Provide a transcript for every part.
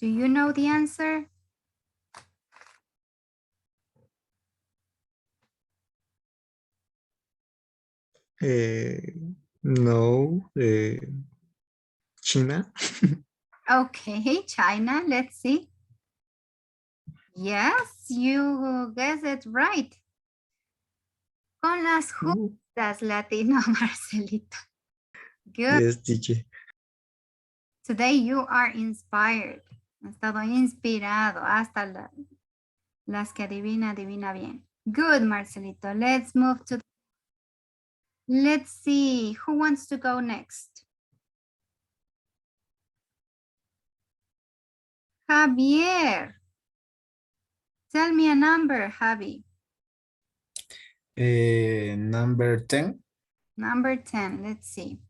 Do you know the answer? No, China. Okay, China, let's see. Yes, you guessed it right. Con las justas, Latino, Marcelito. Good. Yes, teacher. Today you are inspired. Ha estado inspirado hasta las que adivina bien. Good, Marcelito. Let's move to. Let's see. Who wants to go next? Javier. Tell me a number, Javi. Number 10. Number 10. Let's see.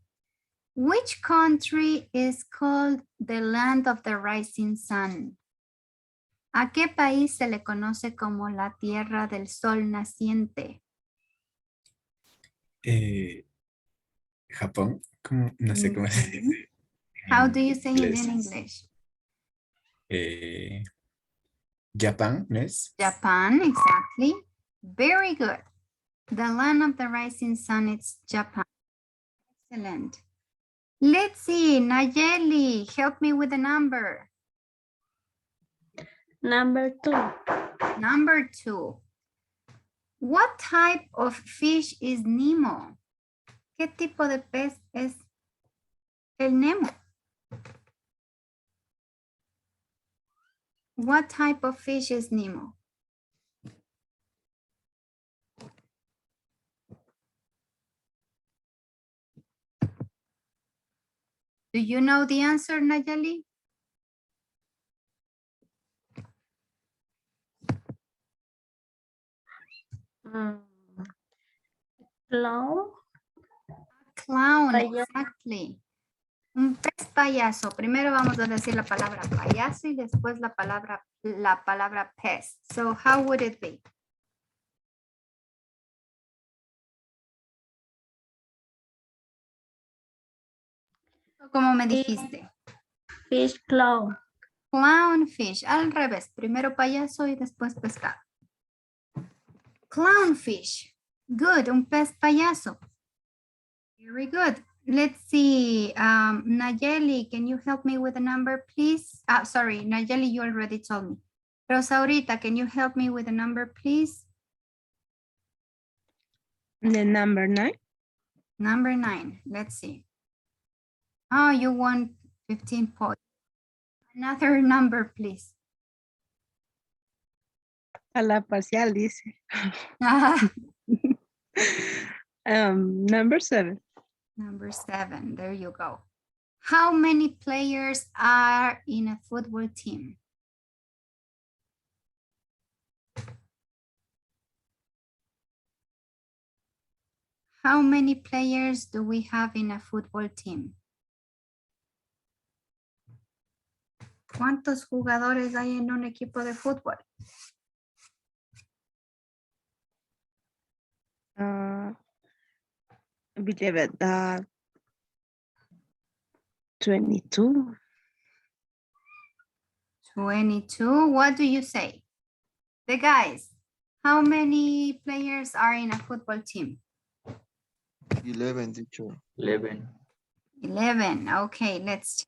Which country is called the land of the rising sun? ¿A qué país se le conoce como la tierra del sol naciente? Japón. No sé cómo se dice. How do you say it inglés. in English? Japan, ¿es? Japan, exactly. Very good. The land of the rising sun is Japan. Excellent. Let's see, Nayeli, help me with the number. Number 2. Number 2. What type of fish is Nemo? ¿Qué tipo de pez es el Nemo? What type of fish is Nemo? Do you know the answer, Nayeli? Clown. Clown, Payaso. exactly. Un pez payaso. Primero vamos a decir la palabra payaso y después la palabra pez. So how would it be? ¿Cómo me dijiste? Fish clown. Clownfish. Al revés. Primero payaso y después pescado. Clownfish. Good. Un pez payaso. Very good. Let's see. Nayeli, can you help me with the number, please? Sorry, Nayeli, you already told me. Rosaurita, can you help me with the number, please? The number 9. Number 9. Let's see. Oh, you won 15 points. Another number, please. A la parcial dice. Number 7. Number 7. There you go. How many players are in a football team? How many players do we have in a football team? ¿Cuántos jugadores hay en un equipo de fútbol? I believe that 22. 22. What do you say? The guys, how many players are in a football team? 11, teacher. 11. 11. Okay, let's check.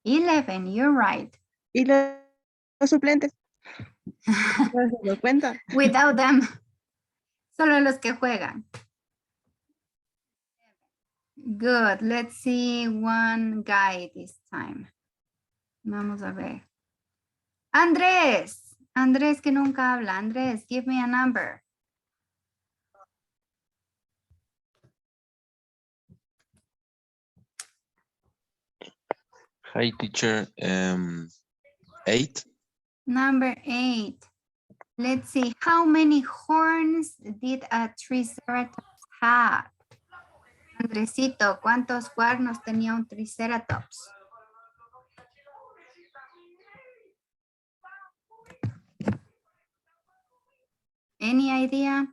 11, you're right. ¿Y los suplentes? ¿No se lo cuenta? Without them. Solo los que juegan. Good. Let's see one guy this time. Vamos a ver. Andrés. Andrés que nunca habla. Andrés, give me a number. Hi, teacher. 8. Number 8. Let's see. How many horns did a triceratops have? Andresito, ¿cuántos cuernos tenía un triceratops? Any idea?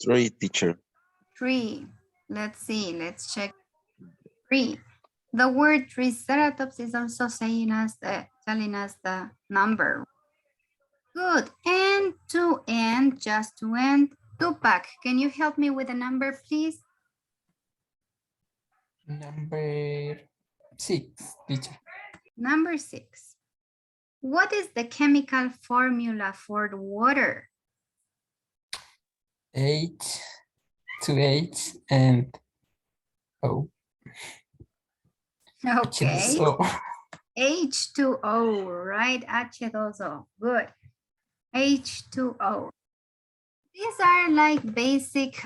3, teacher. 3. Let's see. Let's check 3. The word triceratops is also telling us the number. Good. And to end, just to end, Tupac, can you help me with the number, please? Number 6, teacher. Number 6. What is the chemical formula for the water? 8, 2 8, and O. Okay. H2O. H2O, right? H2O. Good. H2O. These are like basic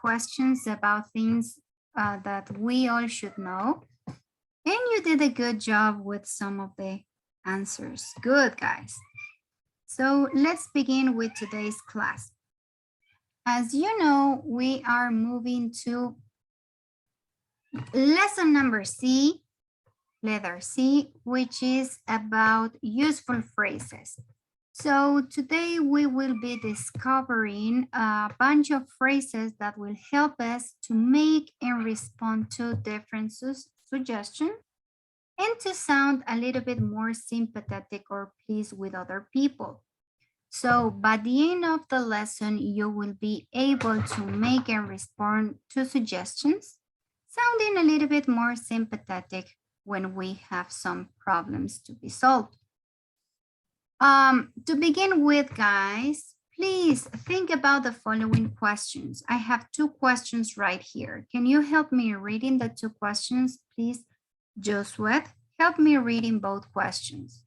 questions about things that we all should know. And you did a good job with some of the answers. Good, guys. So let's begin with today's class. As you know, we are moving to lesson number C, letter C, which is about useful phrases. So today we will be discovering a bunch of phrases that will help us to make and respond to different suggestions and to sound a little bit more sympathetic or pleased with other people. So by the end of the lesson, you will be able to make and respond to suggestions, sounding a little bit more sympathetic when we have some problems to be solved. To begin with, guys, please think about the following questions. I have 2 questions right here. Can you help me reading the 2 questions, please? Josué, help me reading both questions.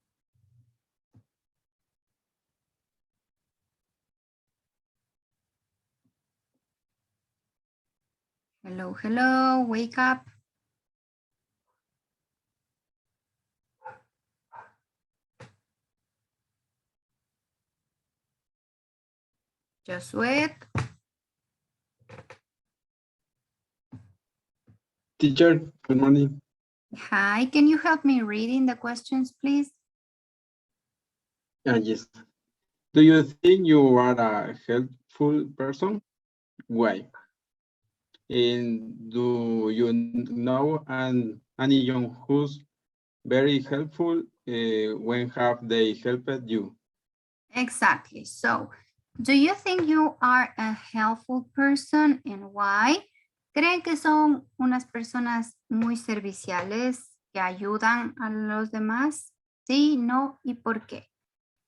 Hello, hello, wake up. Josué, Teacher, good morning. hi, can you help me reading the questions, please? Yes. Do you think you are a helpful person? Why? And do you know any young who's very helpful? When have they helped you? Exactly. So, do you think you are a helpful person and why? ¿Creen que son unas personas muy serviciales que ayudan a los demás? Sí, no, y por qué?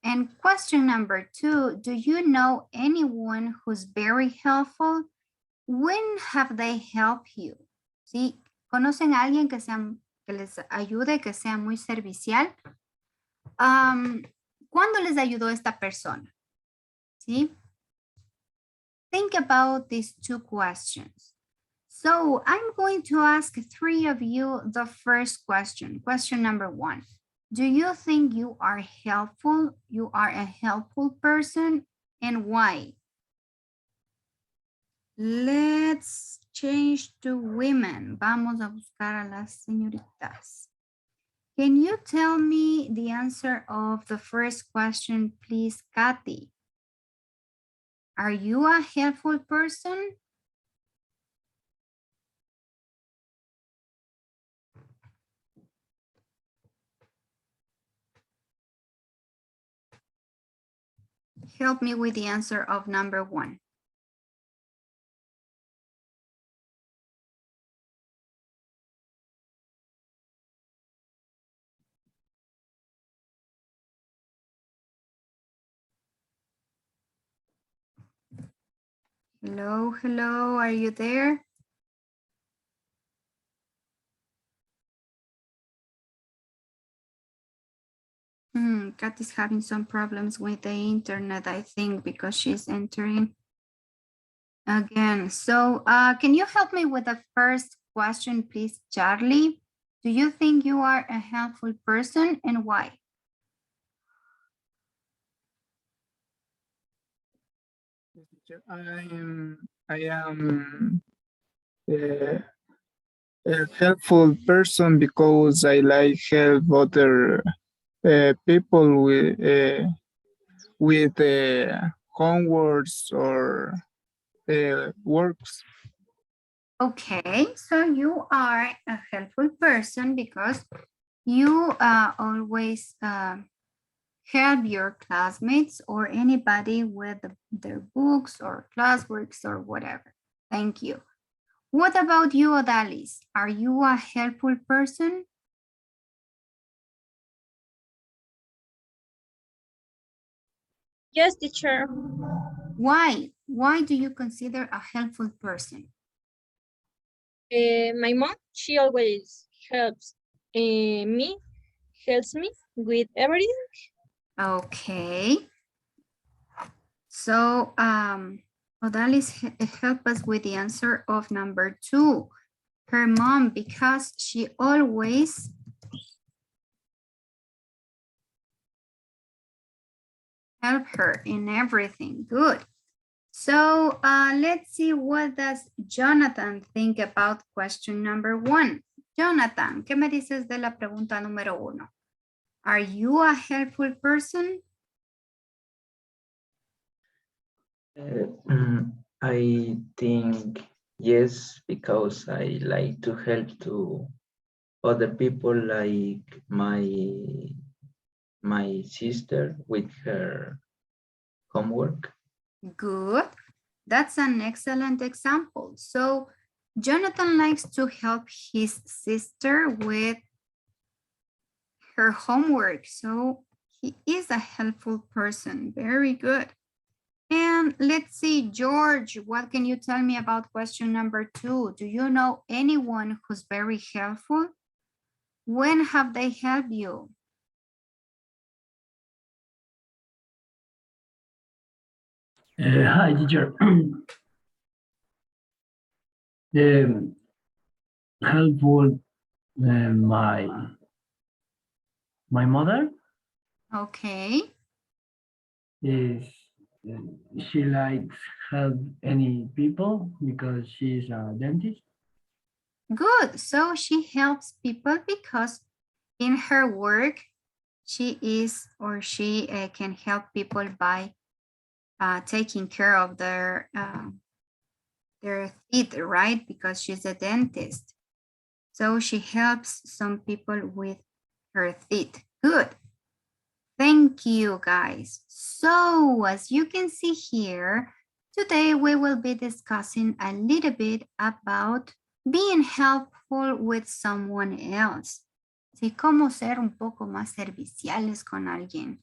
And question number 2, do you know anyone who's very helpful? When have they helped you? ¿Sí? ¿Conocen a alguien que les ayude, que sea muy servicial? ¿Cuándo les ayudó esta persona? ¿Sí? Think about these 2 questions. So I'm going to ask 3 of you the first question. Question number 1. Do you think you are helpful? You are a helpful person, and why? Let's change to women. Vamos a buscar a las señoritas. Can you tell me the answer of the first question, please, Kathy? Are you a helpful person? Help me with the answer of number 1. Hello, hello, are you there? Kat is having some problems with the internet, I think, because she's entering again. So can you help me with the first question, please, Charlie? Do you think you are a helpful person and why? I am a helpful person because I like help other people with homeworks or works. Okay, so you are a helpful person because you always help your classmates or anybody with their books or classworks or whatever. Thank you. What about you, Odalis? Are you a helpful person? Yes, teacher. Why? Why do you consider a helpful person? My mom, she always helps me with everything. Okay. So, Odalis help us with the answer of number 2. Her mom, because she always help her in everything. Good. So let's see, what does Jonathan think about question number 1? Jonathan, ¿qué me dices de la pregunta número 1? Are you a helpful person? I think yes, because I like to help to other people, like my sister with her homework. Good. That's an excellent example. So Jonathan likes to help his sister with her homework. So he is a helpful person. Very good. And let's see, George, what can you tell me about question number 2? Do you know anyone who's very helpful? When have they helped you? Hi, teacher. Helpful my mother Okay. is she likes help any people because she's a dentist. Good. So she helps people because in her work, she is or she can help people by taking care of their teeth, right? Because she's a dentist. So she helps some people with her teeth. Good. Thank you, guys. So as you can see here, today we will be discussing a little bit about being helpful with someone else. Sí, cómo ser un poco más serviciales con alguien.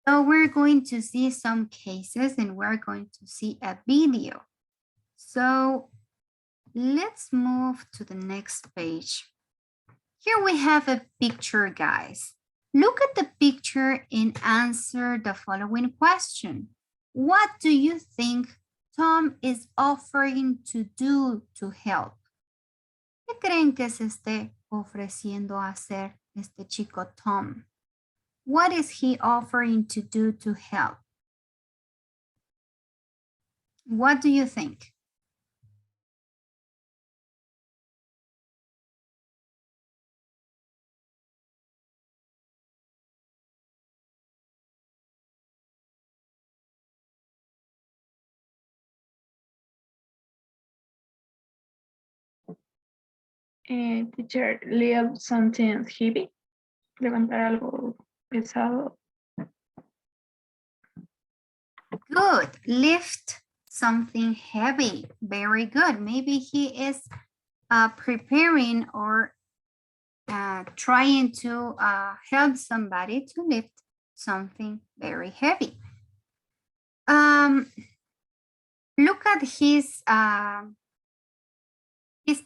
So we're going to see some cases and we're going to see a video. So let's move to the next page. Here we have a picture, guys. Look at the picture and answer the following question. What do you think Tom is offering to do to help? ¿Qué creen que se esté ofreciendo a hacer este chico Tom? What is he offering to do to help? What do you think? Teacher, lift something heavy. Levantar algo pesado. Good. Lift something heavy. Very good. Maybe he is preparing or trying to help somebody to lift something very heavy. Look at his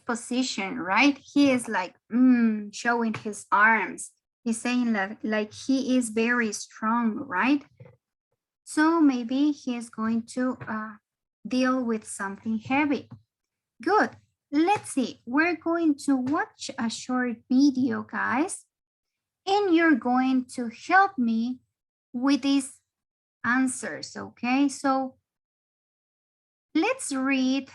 position, right? He is like showing his arms. He's saying like he is very strong, right? So maybe he is going to deal with something heavy. Good. Let's see. We're going to watch a short video, guys, and you're going to help me with these answers, okay? So let's read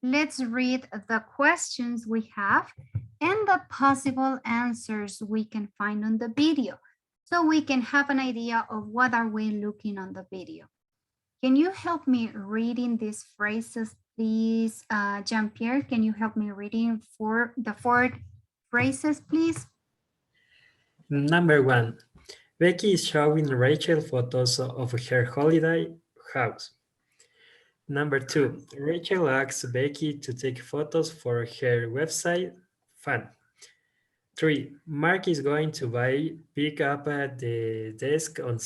the questions we have and the possible answers we can find on the video, so we can have an idea of what are we looking on the video. Can you help me reading these phrases, please? Jean-Pierre, can you help me reading for the 4 phrases, please? Number 1. Becky is showing Rachel photos of her holiday house. Number 2. Rachel asks Becky to take photos for her website, Fun. 3. Mark is going to pick up at the desk on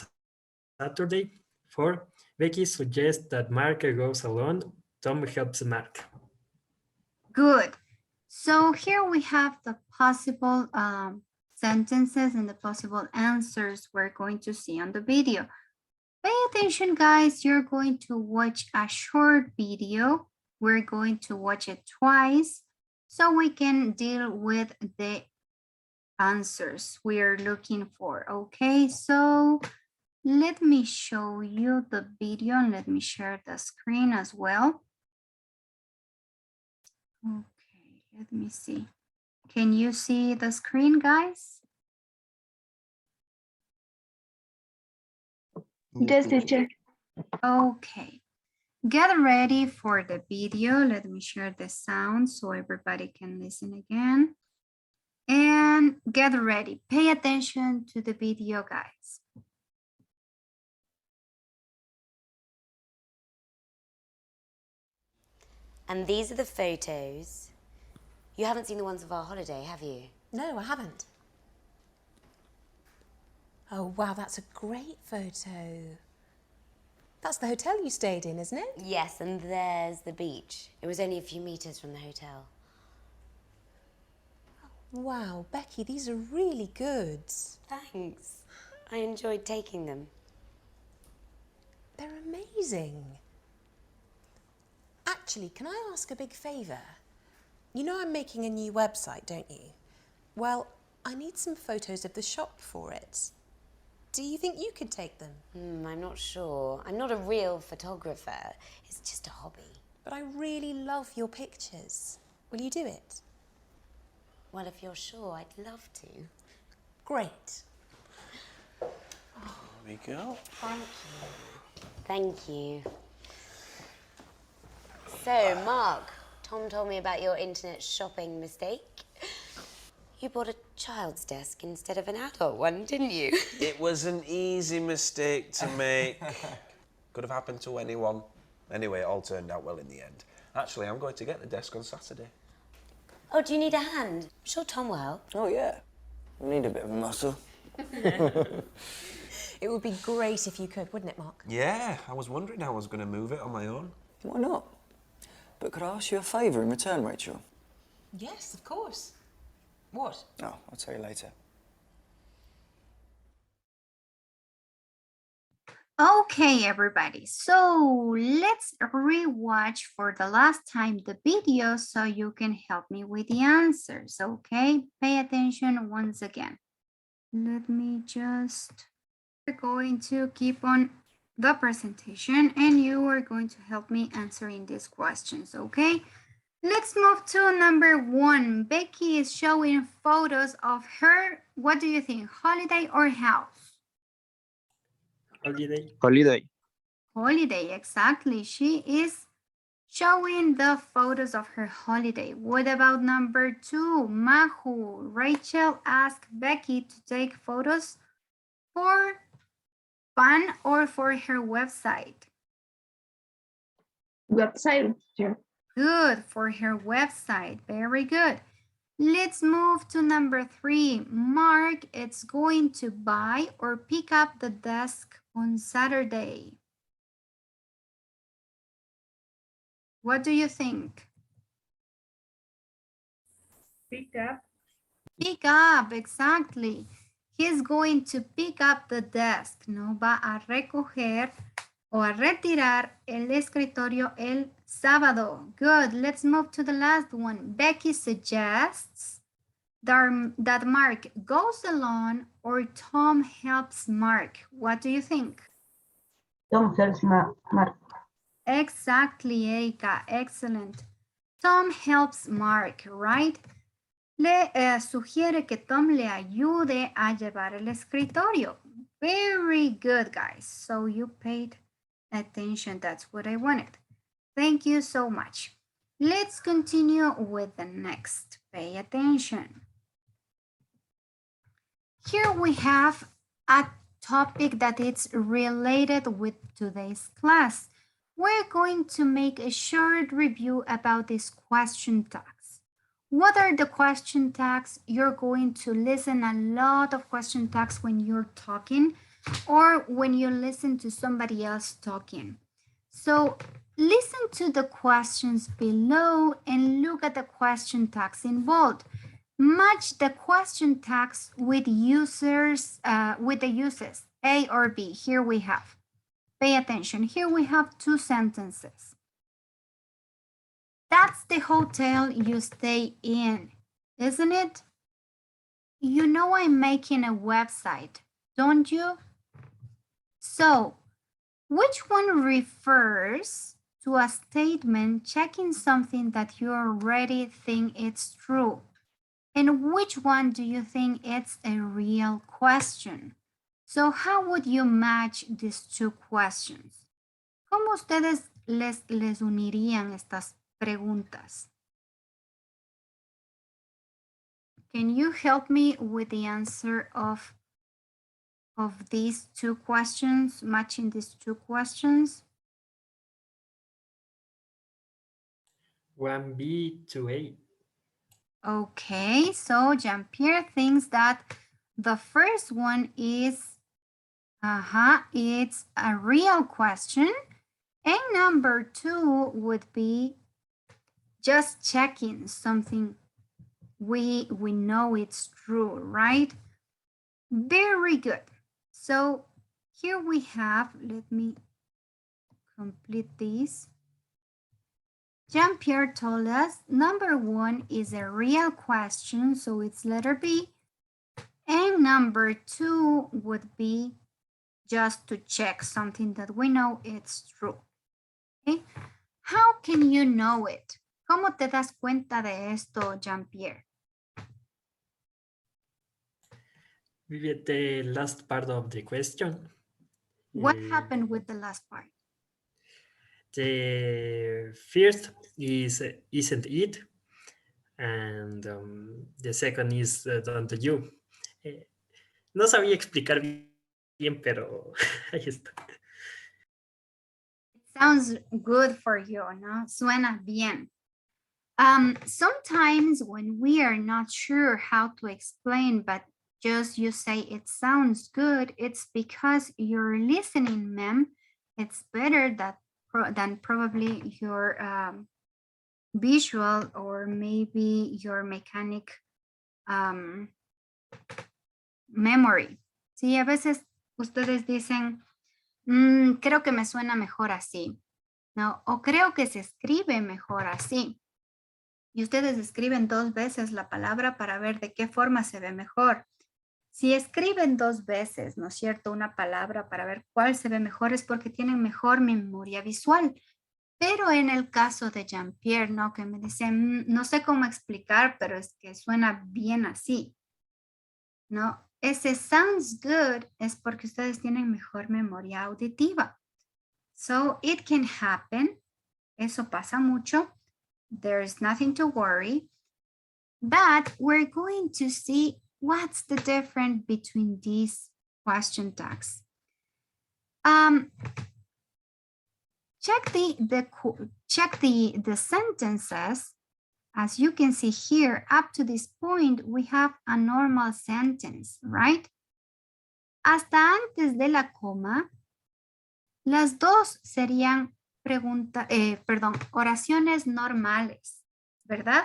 Saturday. 4. Becky suggests that Mark goes alone. Tom helps Mark. Good. So here we have the possible sentences and the possible answers we're going to see on the video. Pay attention, guys. You're going to watch a short video. We're going to watch it twice so we can deal with the answers we are looking for. Okay, so let me show you the video and let me share the screen as well. Okay, let me see. Can you see the screen, guys? Yes, teacher. Okay. Get ready for the video. Let me share the sound so everybody can listen again. And get ready. Pay attention to the video, guys. And these are the photos. You haven't seen the ones of our holiday, have you? No, I haven't. Oh, wow, that's a great photo. That's the hotel you stayed in, isn't it? Yes, and there's the beach. It was only a few meters from the hotel. Wow, Becky, these are really good. Thanks. I enjoyed taking them. They're amazing. Actually, can I ask a big favour? You know I'm making a new website, don't you? Well, I need some photos of the shop for it. Do you think you could take them? I'm not sure. I'm not a real photographer. It's just a hobby. But I really love your pictures. Will you do it? Well, if you're sure, I'd love to. Great. There we go. Thank you. Thank you. So, Mark, Tom told me about your internet shopping mistake. You bought a child's desk instead of an adult one, didn't you? It was an easy mistake to make. Could have happened to anyone. Anyway, it all turned out well in the end. Actually, I'm going to get the desk on Saturday. Oh, do you need a hand? I'm sure Tom will help. Oh, yeah. We need a bit of a muscle. It would be great if you could, wouldn't it, Mark? Yeah, I was wondering how I was going to move it on my own. Why not? But could I ask you a favour in return, Rachel? Yes, of course. What? Oh, I'll tell you later. Okay, everybody. So let's rewatch for the last time the video so you can help me with the answers. Okay, pay attention once again. Let me just, we're going to keep on the presentation and you are going to help me answering these questions, okay? Let's move to number 1. Becky is showing photos of her, what do you think, holiday or house? Holiday. Holiday. Holiday, exactly. She is showing the photos of her holiday. What about number 2? Mahu, Rachel asked Becky to take photos for fun or for her website? Website, teacher. Good, for her website. Very good. Let's move to number 3. Mark is going to buy or pick up the desk on Saturday. What do you think? Pick up. Pick up, exactly. He's going to pick up the desk. No, va a recoger o a retirar el escritorio el sábado. Good. Let's move to the last one. Becky suggests that Mark goes alone or Tom helps Mark. What do you think? Tom helps Mark. Exactly, Erika. Excellent. Tom helps Mark, right? Le sugiere que Tom le ayude a llevar el escritorio. Very good, guys. So you paid attention. That's what I wanted. Thank you so much. Let's continue with the next. Pay attention. Here we have a topic that is related with today's class. We're going to make a short review about these question tags. What are the question tags? You're going to listen a lot of question tags when you're talking or when you listen to somebody else talking. So listen to the questions below and look at the question tags in bold. Match the question tags with users, with the uses A or B. Here we have. Pay attention. Here we have two sentences. That's the hotel you stay in, isn't it? You know I'm making a website, don't you? So, which one refers to a statement checking something that you already think it's true? And which one do you think it's a real question? So how would you match these two questions? ¿Cómo ustedes les unirían estas preguntas? Can you help me with the answer of these two questions, matching these two questions? 1B to 8. Okay, so Jean-Pierre thinks that the first one is, it's a real question. And number 2 would be just checking something we know it's true, right? Very good. So here we have, let me complete this. Jean-Pierre told us number 1 is a real question, so it's letter B. And number 2 would be just to check something that we know it's true. Okay? How can you know it? ¿Cómo te das cuenta de esto, Jean-Pierre? With the last part of the question. What happened with the last part? The first is isn't it, and the second is don't you. No sabía explicar bien, pero ahí está. It sounds good for you, ¿no? Suena bien. Sometimes when we are not sure how to explain, but just you say it sounds good, it's because you're listening, ma'am. It's better than probably your visual or maybe your mechanic memory. Sí, a veces ustedes dicen, creo que me suena mejor así, ¿no? O creo que se escribe mejor así. Y ustedes escriben 2 veces la palabra para ver de qué forma se ve mejor. Si escriben 2 veces, ¿no es cierto?, una palabra para ver cuál se ve mejor es porque tienen mejor memoria visual. Pero en el caso de Jean-Pierre, ¿no? Que me dicen, no sé cómo explicar, pero es que suena bien así, ¿no? Ese sounds good es porque ustedes tienen mejor memoria auditiva. So it can happen. Eso pasa mucho. There's nothing to worry. But we're going to see what's the difference between these question tags. Check the sentences. As you can see here, up to this point, we have a normal sentence, right? Hasta antes de la coma, las dos serían oraciones normales, ¿verdad?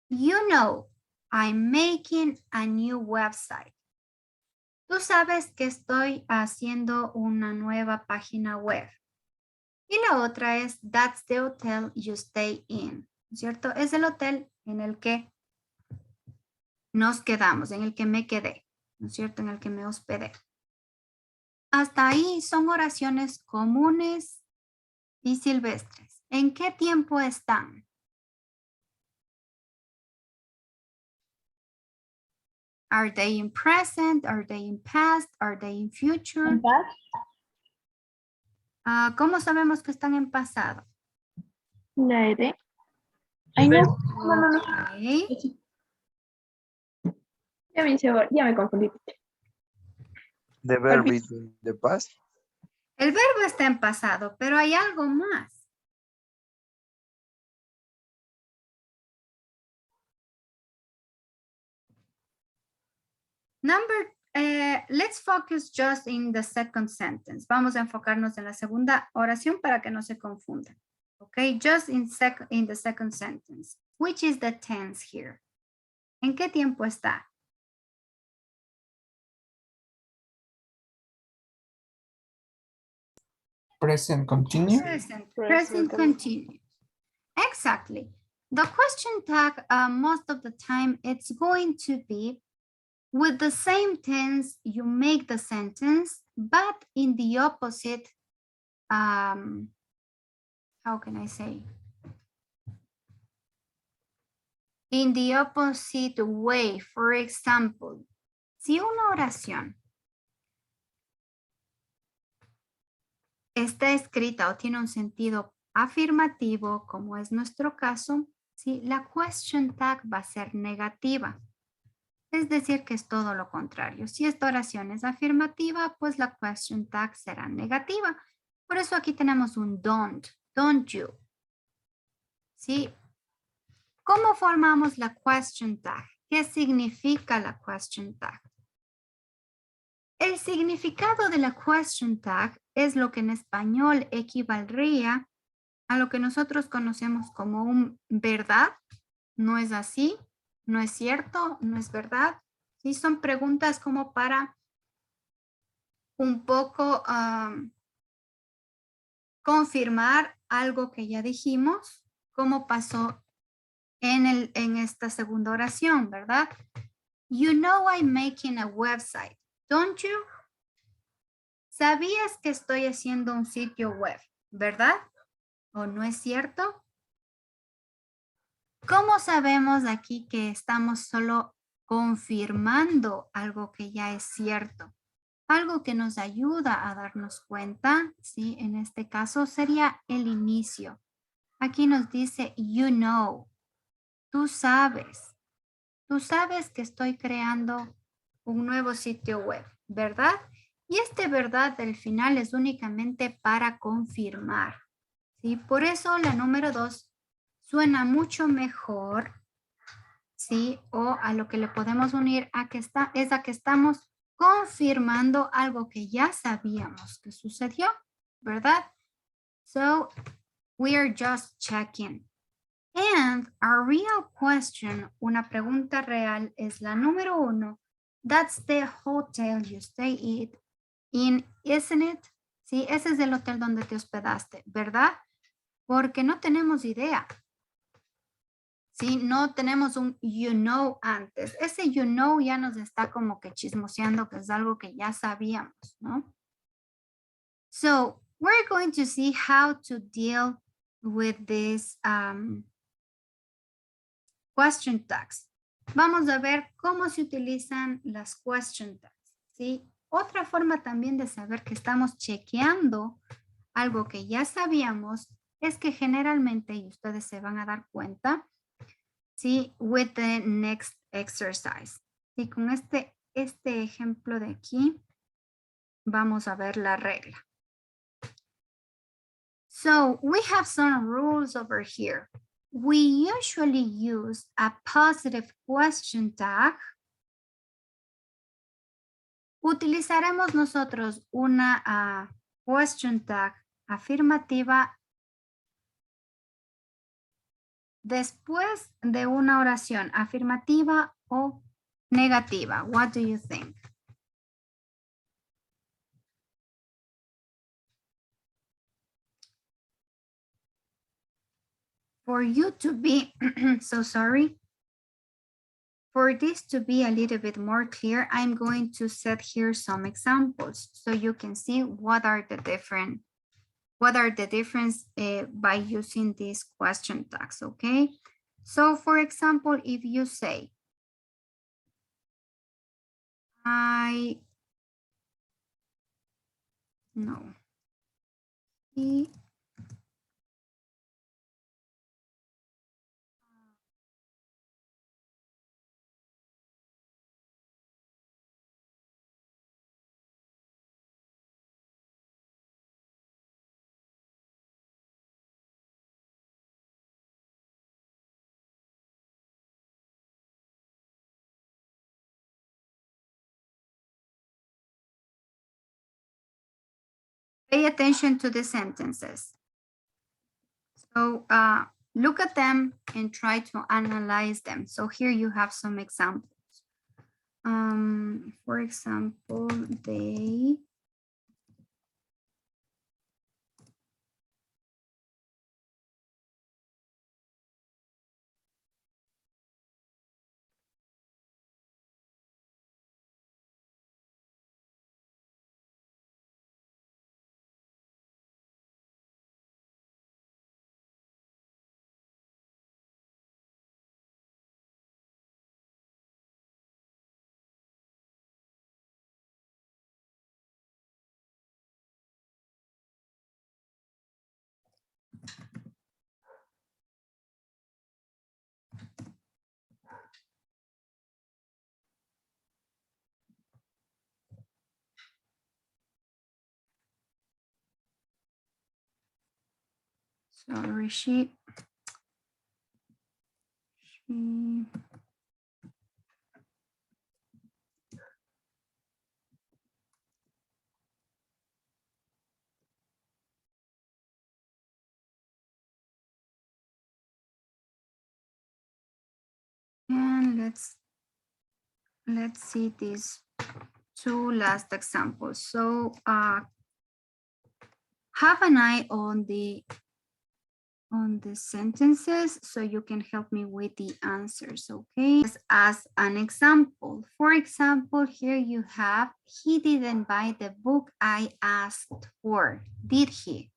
You know, I'm making a new website. Tú sabes que estoy haciendo una nueva página web. Y la otra es, that's the hotel you stay in, ¿cierto? Es el hotel en el que nos quedamos, en el que me quedé, ¿no es cierto? En el que me hospedé. Hasta ahí son oraciones comunes y silvestres. ¿En qué tiempo están? Are they in present? Are they in past? Are they in future? In past. ¿Cómo sabemos que están en pasado? La ED. Ay, no. No, no, no. Ok. Ya me confundí. The verb is in the past. El verbo está en pasado, pero hay algo más. Let's focus just in the second sentence. Vamos a enfocarnos en la segunda oración para que no se confundan. Okay, just in the second sentence. Which is the tense here? ¿En qué tiempo está? Present continue. Present continuous. Exactly. The question tag, most of the time, it's going to be with the same tense, you make the sentence, but in the opposite, how can I say? In the opposite way. For example, si una oración está escrita o tiene un sentido afirmativo, como es nuestro caso, ¿sí? La question tag va a ser negativa. Es decir, que es todo lo contrario. Si esta oración es afirmativa, pues la question tag será negativa. Por eso aquí tenemos un don't you. ¿Sí? ¿Cómo formamos la question tag? ¿Qué significa la question tag? El significado de la question tag es lo que en español equivaldría a lo que nosotros conocemos como un verdad. No es así, no es cierto, no es verdad. Sí, son preguntas como para un poco confirmar algo que ya dijimos, como pasó en esta segunda oración, ¿verdad? You know I'm making a website, don't you? ¿Sabías que estoy haciendo un sitio web, verdad? ¿O no es cierto? ¿Cómo sabemos aquí que estamos solo confirmando algo que ya es cierto? Algo que nos ayuda a darnos cuenta, ¿sí? En este caso sería el inicio. Aquí nos dice, you know, tú sabes que estoy creando un nuevo sitio web, ¿verdad? Y este verdad del final es únicamente para confirmar, ¿sí? Por eso la número 2 suena mucho mejor, ¿sí? O a lo que le podemos unir a que es a que estamos confirmando algo que ya sabíamos que sucedió, ¿verdad? So, we are just checking. And our real question, una pregunta real, es la número 1. That's the hotel you stay in, isn't it? Sí, ese es el hotel donde te hospedaste, ¿verdad? Porque no tenemos idea. Sí, no tenemos un you know antes. Ese you know ya nos está como que chismoseando que es algo que ya sabíamos, ¿no? So, we're going to see how to deal with this question tags. Vamos a ver cómo se utilizan las question tags, ¿sí? Otra forma también de saber que estamos chequeando algo que ya sabíamos es que generalmente, y ustedes se van a dar cuenta, ¿sí? With the next exercise. Y con este ejemplo de aquí, vamos a ver la regla. So, we have some rules over here. We usually use a positive question tag. Utilizaremos nosotros una question tag afirmativa después de una oración afirmativa o negativa. What do you think? For you to be, so sorry. For this to be a little bit more clear, I'm going to set here some examples so you can see what are the difference by using these question tags, okay? So for example, if you say, Y pay attention to the sentences. So look at them and try to analyze them. So here you have some examples. For example, they sorry, she and let's see these two last examples. So have an eye on the sentences so you can help me with the answers, okay? As an example, for example, here you have, he didn't buy the book I asked for, did he?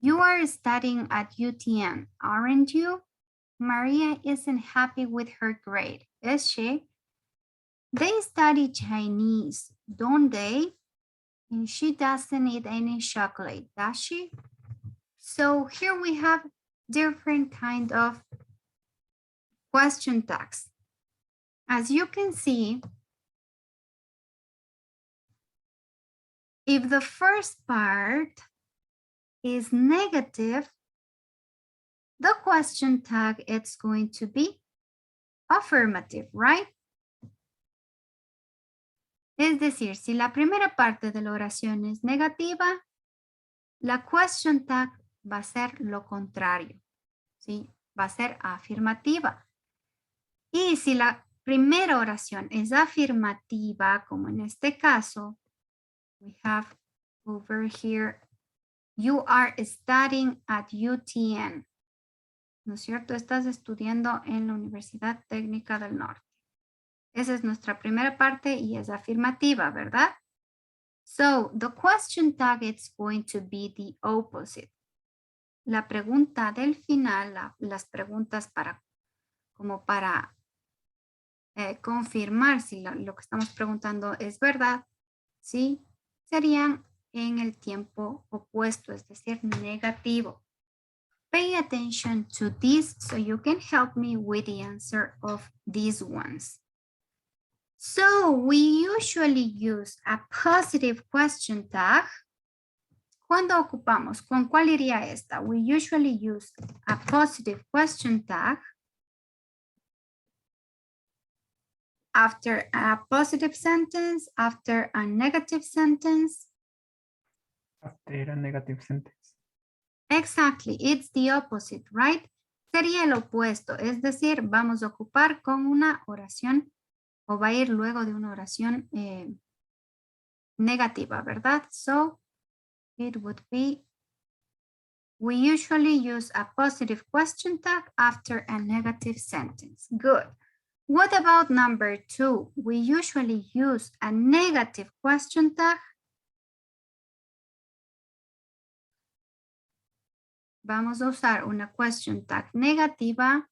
You are studying at UTN, aren't you? Maria isn't happy with her grade, is she? They study Chinese, don't they? And she doesn't eat any chocolate, does she? So here we have different kind of question tags. As you can see, if the first part is negative, the question tag it's going to be affirmative, right? Es decir, si la primera parte de la oración es negativa, la question tag va a ser lo contrario, ¿sí? Va a ser afirmativa. Y si la primera oración es afirmativa, como en este caso, we have over here, you are studying at UTN. ¿No es cierto? Estás estudiando en la Universidad Técnica del Norte. Esa es nuestra primera parte y es afirmativa, ¿verdad? So, the question tag is going to be the opposite. La pregunta del final, las preguntas como para confirmar si lo que estamos preguntando es verdad, ¿sí? Serían en el tiempo opuesto, es decir, negativo. Pay attention to this so you can help me with the answer of these ones. So we usually use a positive question tag. ¿Cuándo ocupamos? ¿Con cuál iría esta? We usually use a positive question tag after a positive sentence, after a negative sentence. After a negative sentence. Exactly, it's the opposite, right? Sería el opuesto, es decir, vamos a ocupar con una oración o va a ir luego de una oración negativa, ¿verdad? So, it would be, we usually use a positive question tag after a negative sentence. Good. What about number 2? We usually use a negative question tag. Vamos a usar una question tag negativa.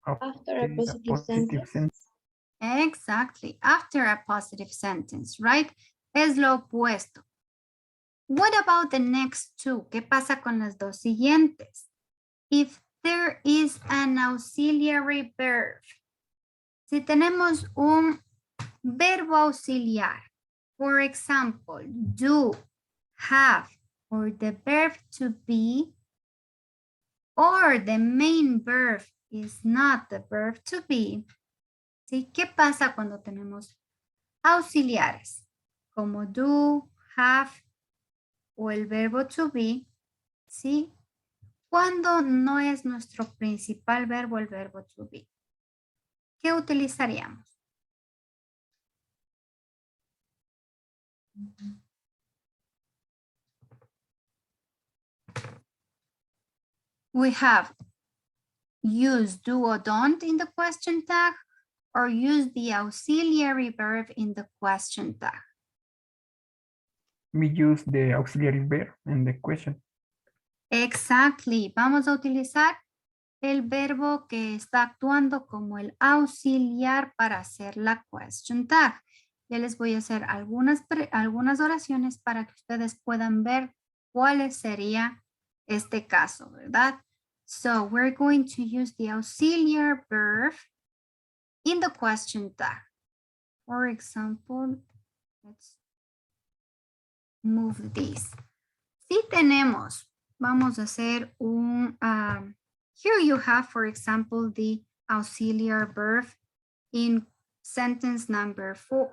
After a positive sentence. Exactly. After a positive sentence, right? Es lo opuesto. What about the next two? ¿Qué pasa con las dos siguientes? If there is an auxiliary verb. Si tenemos un verbo auxiliar, for example, do, have, or the verb to be, or the main verb is not the verb to be. ¿Sí? ¿Qué pasa cuando tenemos auxiliares? Como do, have, o el verbo to be, ¿sí? Cuando no es nuestro principal verbo el verbo to be. ¿Qué utilizaríamos? We have use do or don't in the question tag, or use the auxiliary verb in the question tag. We use the auxiliary verb in the question. Exactly. Vamos a utilizar el verbo que está actuando como el auxiliar para hacer la question tag. Ya les voy a hacer algunas oraciones para que ustedes puedan ver cuál sería este caso, ¿verdad? So we're going to use the auxiliary verb in the question tag. For example, let's move this. Si tenemos, vamos a hacer un, here you have, for example, the auxiliary verb in sentence number 5.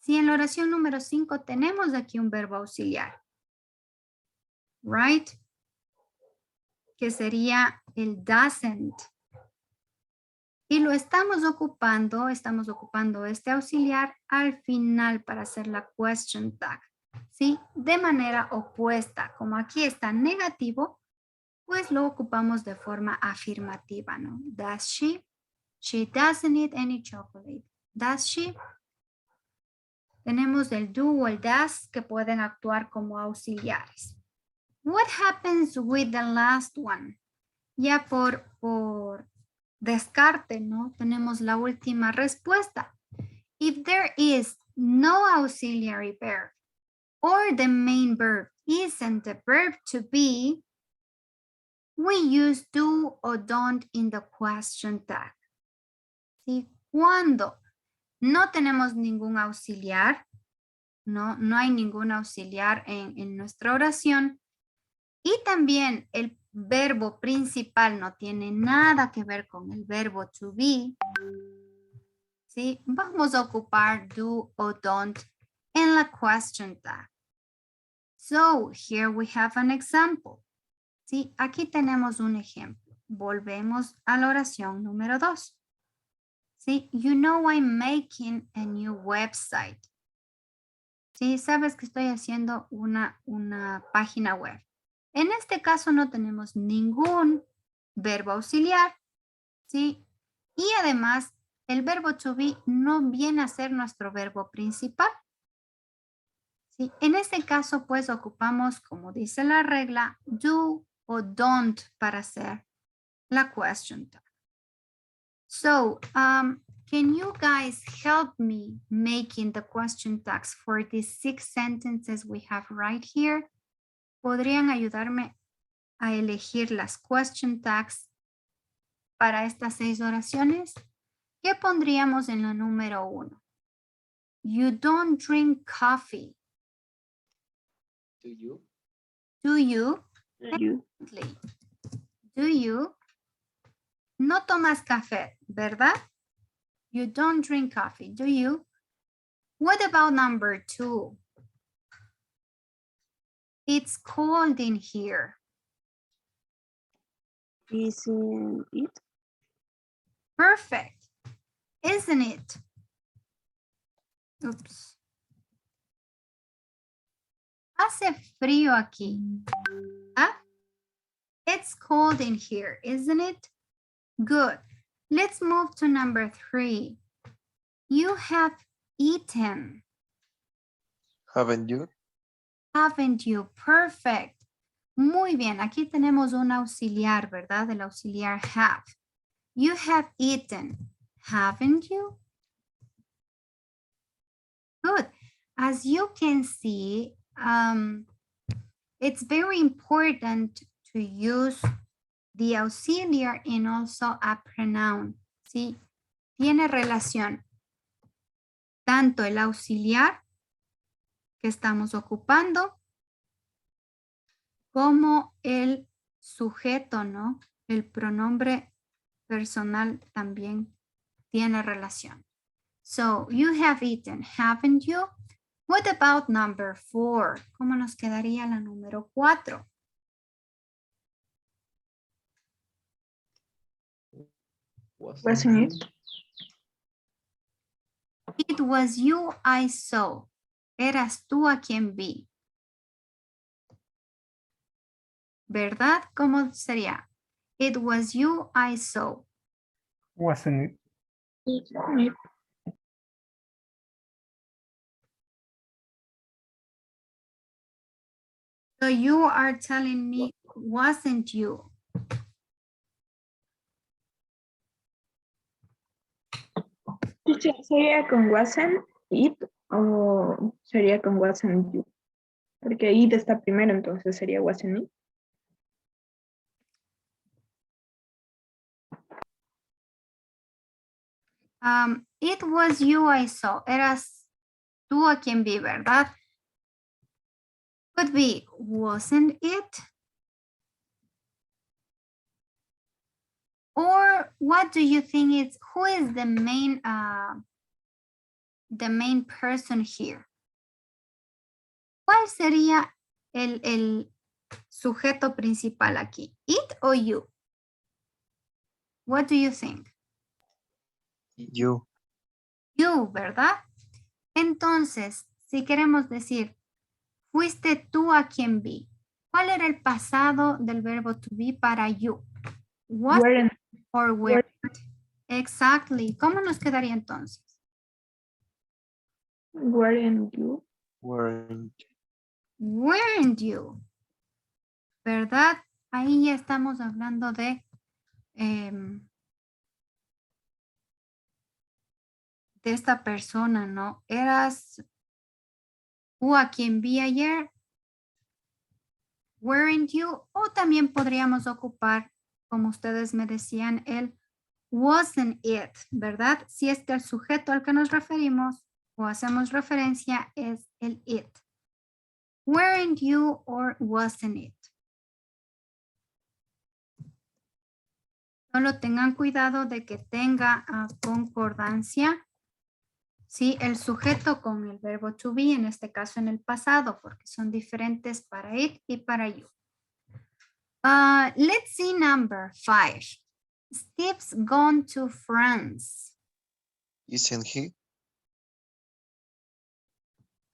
Si en la oración número 5 tenemos aquí un verbo auxiliar, right? Que sería el doesn't. Y lo estamos ocupando este auxiliar al final para hacer la question tag. ¿Sí? De manera opuesta, como aquí está negativo, pues lo ocupamos de forma afirmativa, ¿no? Does she? She doesn't eat any chocolate. Does she? Tenemos el do o el does que pueden actuar como auxiliares. What happens with the last one? Ya por descarte, ¿no? Tenemos la última respuesta. If there is no auxiliary verb, or the main verb isn't the verb to be, we use do or don't in the question tag. ¿Sí? Cuando no tenemos ningún auxiliar, no hay ningún auxiliar en nuestra oración, y también el verbo principal no tiene nada que ver con el verbo to be, ¿sí? Vamos a ocupar do o don't en la question tag. So, here we have an example. ¿Sí? Aquí tenemos un ejemplo. Volvemos a la oración número 2. ¿Sí? You know I'm making a new website. ¿Sí? Sabes que estoy haciendo una página web. En este caso no tenemos ningún verbo auxiliar. ¿Sí? Y además, el verbo to be no viene a ser nuestro verbo principal. ¿Sí? En este caso, pues ocupamos, como dice la regla, do o don't para hacer la question tag. So, can you guys help me making the question tags for these 6 sentences we have right here? ¿Podrían ayudarme a elegir las question tags para estas 6 oraciones? ¿Qué pondríamos en la número 1? You don't drink coffee. Do you? Do you? You. Do you? No tomas café, ¿verdad? You don't drink coffee, do you? What about number 2? It's cold in here. Isn't it? Perfect, isn't it? Oops. Hace frío aquí. ¿Ah? It's cold in here, isn't it? Good. Let's move to number 3. You have eaten. Haven't you? Haven't you? Perfect. Muy bien. Aquí tenemos un auxiliar, ¿verdad? El auxiliar have. You have eaten. Haven't you? Good. As you can see, it's very important to use the auxiliary and also a pronoun. ¿Sí? Tiene relación tanto el auxiliar que estamos ocupando como el sujeto, ¿no? El pronombre personal también tiene relación. So, you have eaten, haven't you? What about number 4? ¿Cómo nos quedaría la número 4? Wasn't it? It was you I saw. Eras tú a quien vi. ¿Verdad? ¿Cómo sería? It was you I saw. Wasn't it? Wasn't it? So you are telling me, wasn't you? Teacher, ¿sería con wasn't it o sería con wasn't you? Porque it está primero, entonces sería wasn't it. It was you I saw. Eras tú a quien vi, ¿verdad? Could be, wasn't it? Or what do you think is, who is the main person here? ¿Cuál sería el sujeto principal aquí? It or you? What do you think? You. You, ¿verdad? Entonces, si queremos decir, fuiste tú a quien vi. ¿Cuál era el pasado del verbo to be para you? What Weren't. or were? Exactly. ¿Cómo nos quedaría entonces? Weren't you? Weren't. Weren't you? ¿Verdad? Ahí ya estamos hablando de esta persona, ¿no? ¿Eras tú a quien vi ayer? Weren't you? O también podríamos ocupar, como ustedes me decían, el wasn't it, ¿verdad? Si es que el sujeto al que nos referimos o hacemos referencia es el it. Weren't you or wasn't it? Solo tengan cuidado de que tenga concordancia, ¿sí? El sujeto con el verbo to be, en este caso en el pasado, porque son diferentes para it y para you. Let's see number 5. Steve's gone to France. Isn't he?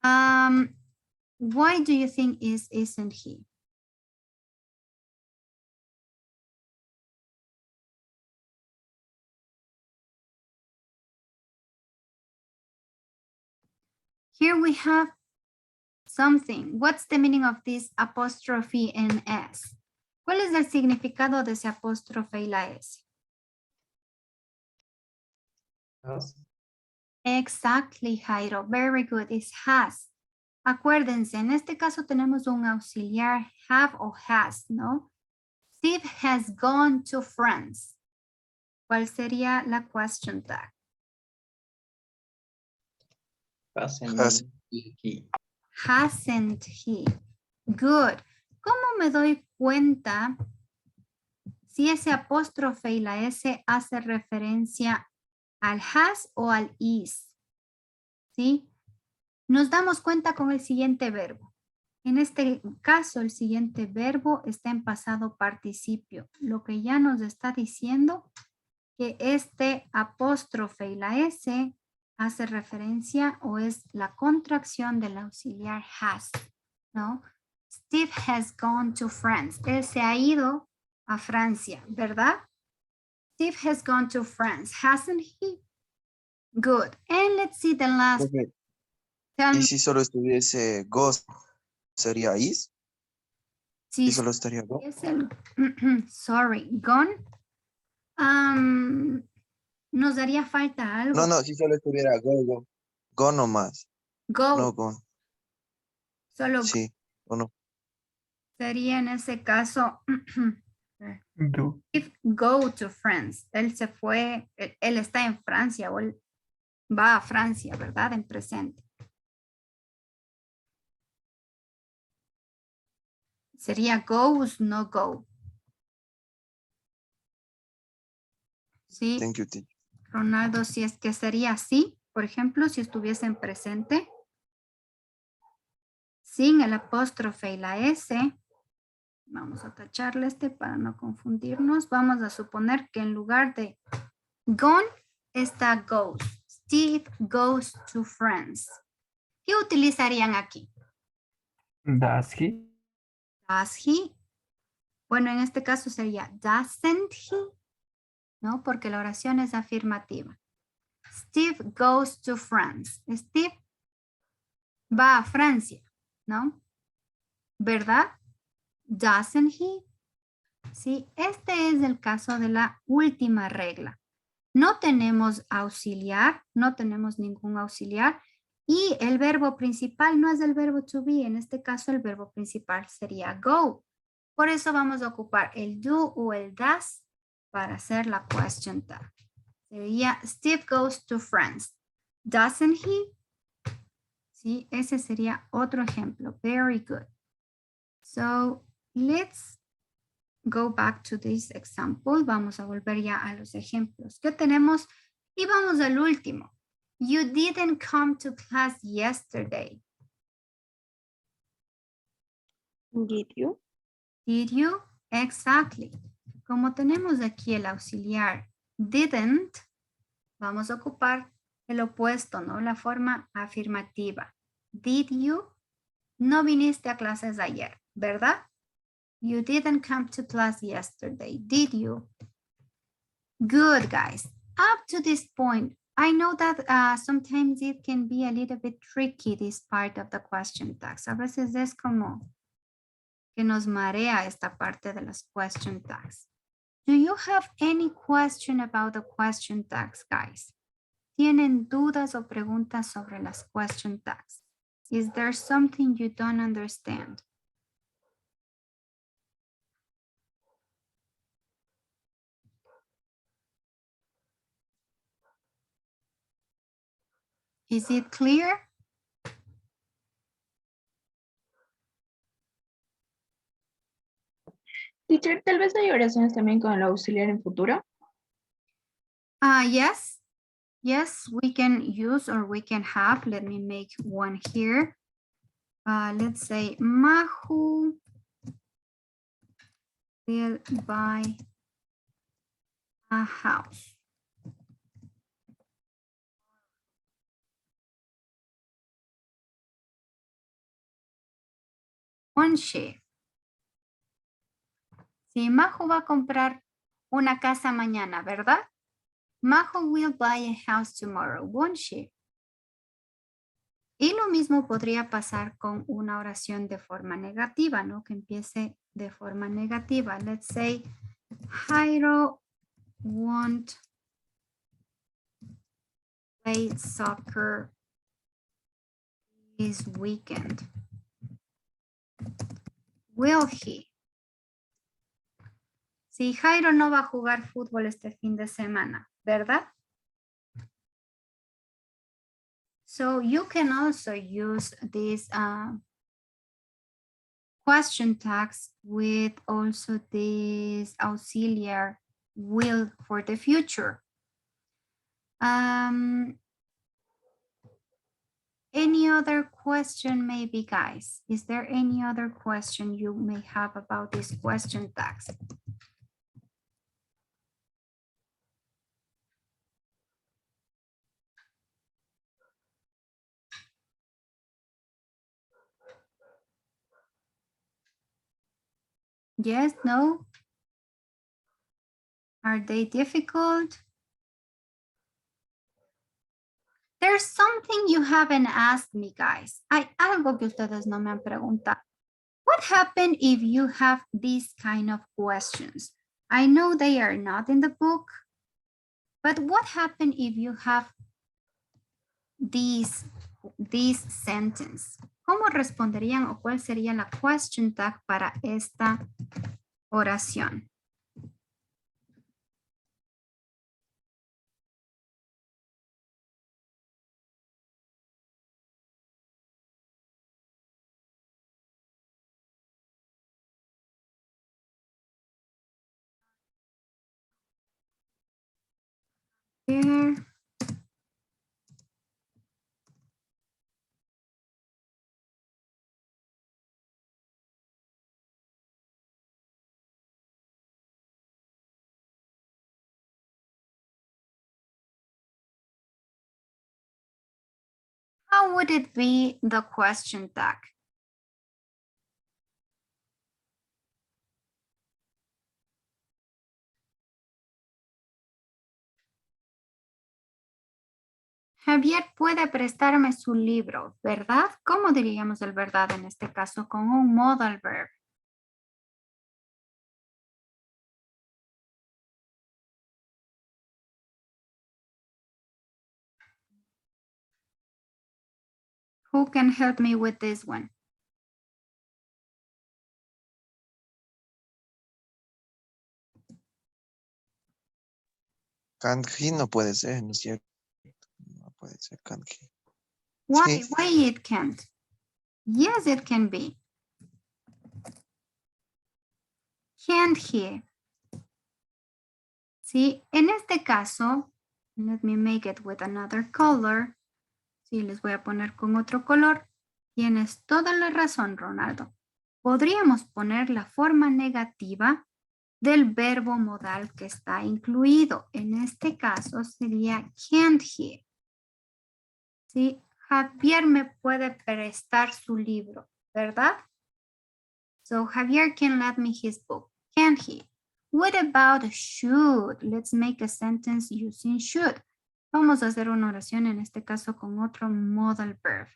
Why do you think isn't he? Here we have something. What's the meaning of this apostrophe and S? ¿Cuál es el significado de ese apóstrofe y la S? Exactly, Jairo. Very good. It's has. Acuérdense, en este caso tenemos un auxiliar have o has, ¿no? Steve has gone to France. ¿Cuál sería la question tag? Hasn't he? Hasn't he? Good. ¿Cómo me doy cuenta si ese apóstrofe y la S hace referencia al has o al is? ¿Sí? Nos damos cuenta con el siguiente verbo. En este caso, el siguiente verbo está en pasado participio, lo que ya nos está diciendo que este apóstrofe y la S hace referencia o es la contracción del auxiliar has, ¿no? Steve has gone to France. Él se ha ido a Francia, ¿verdad? Steve has gone to France, hasn't he? Good. And let's see the last. Okay. ¿Y si solo estuviese go, sería is? Sí, ¿Y solo estaría go? es el, sorry, gone. No Nos daría falta algo. No, si solo estuviera go. Go nomás. Go. No go. Solo Sí, o no. sería en ese caso Do. if go to France. Él se fue, él está en Francia o él va a Francia, ¿verdad? En presente. Sería goes, no go. Sí. Thank you, teacher. Ronaldo, si es que sería así, por ejemplo, si estuviese en presente, sin el apóstrofe y la S, vamos a tacharle para no confundirnos. Vamos a suponer que en lugar de gone está goes. Steve goes to France. ¿Qué utilizarían aquí? Does he? Does he? Bueno, en este caso sería doesn't he, ¿no? Porque la oración es afirmativa. Steve goes to France. Steve va a Francia, ¿no? ¿Verdad? Doesn't he? Sí, este es el caso de la última regla. No tenemos auxiliar, no tenemos ningún auxiliar y el verbo principal no es el verbo to be. En este caso el verbo principal sería go. Por eso vamos a ocupar el do o el does para hacer la question tag. Sería Steve goes to France. Doesn't he? Sí, ese sería otro ejemplo. Very good. So, let's go back to this example. Vamos a volver ya a los ejemplos que tenemos y vamos al último. You didn't come to class yesterday. Did you? Did you? Exactly. Como tenemos aquí el auxiliar didn't, vamos a ocupar el opuesto, ¿no? La forma afirmativa. Did you? No viniste a clases ayer, ¿verdad? You didn't come to class yesterday, did you? Good, guys. Up to this point, I know that sometimes it can be a little bit tricky, this part of the question tags. A veces es como que nos marea esta parte de las question tags. Do you have any question about the question tags, guys? ¿Tienen dudas o preguntas sobre las question tags? Is there something you don't understand? Is it clear? Teacher, tal vez hay oraciones también con el auxiliar en futuro. Yes. Yes, we can use or we can have. Let me make one here. Let's say Mahu will buy a house. One she. Si Majo va a comprar una casa mañana, ¿verdad? Majo will buy a house tomorrow, won't she? Y lo mismo podría pasar con una oración de forma negativa, ¿no? Que empiece de forma negativa. Let's say, Jairo won't play soccer this weekend. Will he? Si Jairo no va a jugar fútbol este fin de semana, ¿verdad? So you can also use this question tags with also this auxiliary will for the future. Any other question maybe, guys? Is there any other question you may have about this question tags? Yes, no? Are they difficult? There's something you haven't asked me, guys. Hay algo que ustedes no me han preguntado. What happened if you have these kind of questions? I know they are not in the book, But what happens if you have this sentence? ¿Cómo responderían o cuál sería la question tag para esta oración? Here. How would it be the question tag? Javier puede prestarme su libro, ¿verdad? ¿Cómo diríamos el verdad en este caso? Con un modal verb. Who can help me with this one? Can't he no puede ser, ¿no es cierto? No puede ser can't he. Why? Sí. Why it can't? Yes, it can be. Can't he? Sí, en este caso, let me make it with another color. Sí, les voy a poner con otro color. Tienes toda la razón, Ronaldo. Podríamos poner la forma negativa del verbo modal que está incluido. En este caso sería can't he. ¿Sí? Javier me puede prestar su libro, ¿verdad? So Javier can lend me his book, can't he? What about should? Let's make a sentence using should. Vamos a hacer una oración en este caso con otro modal verb.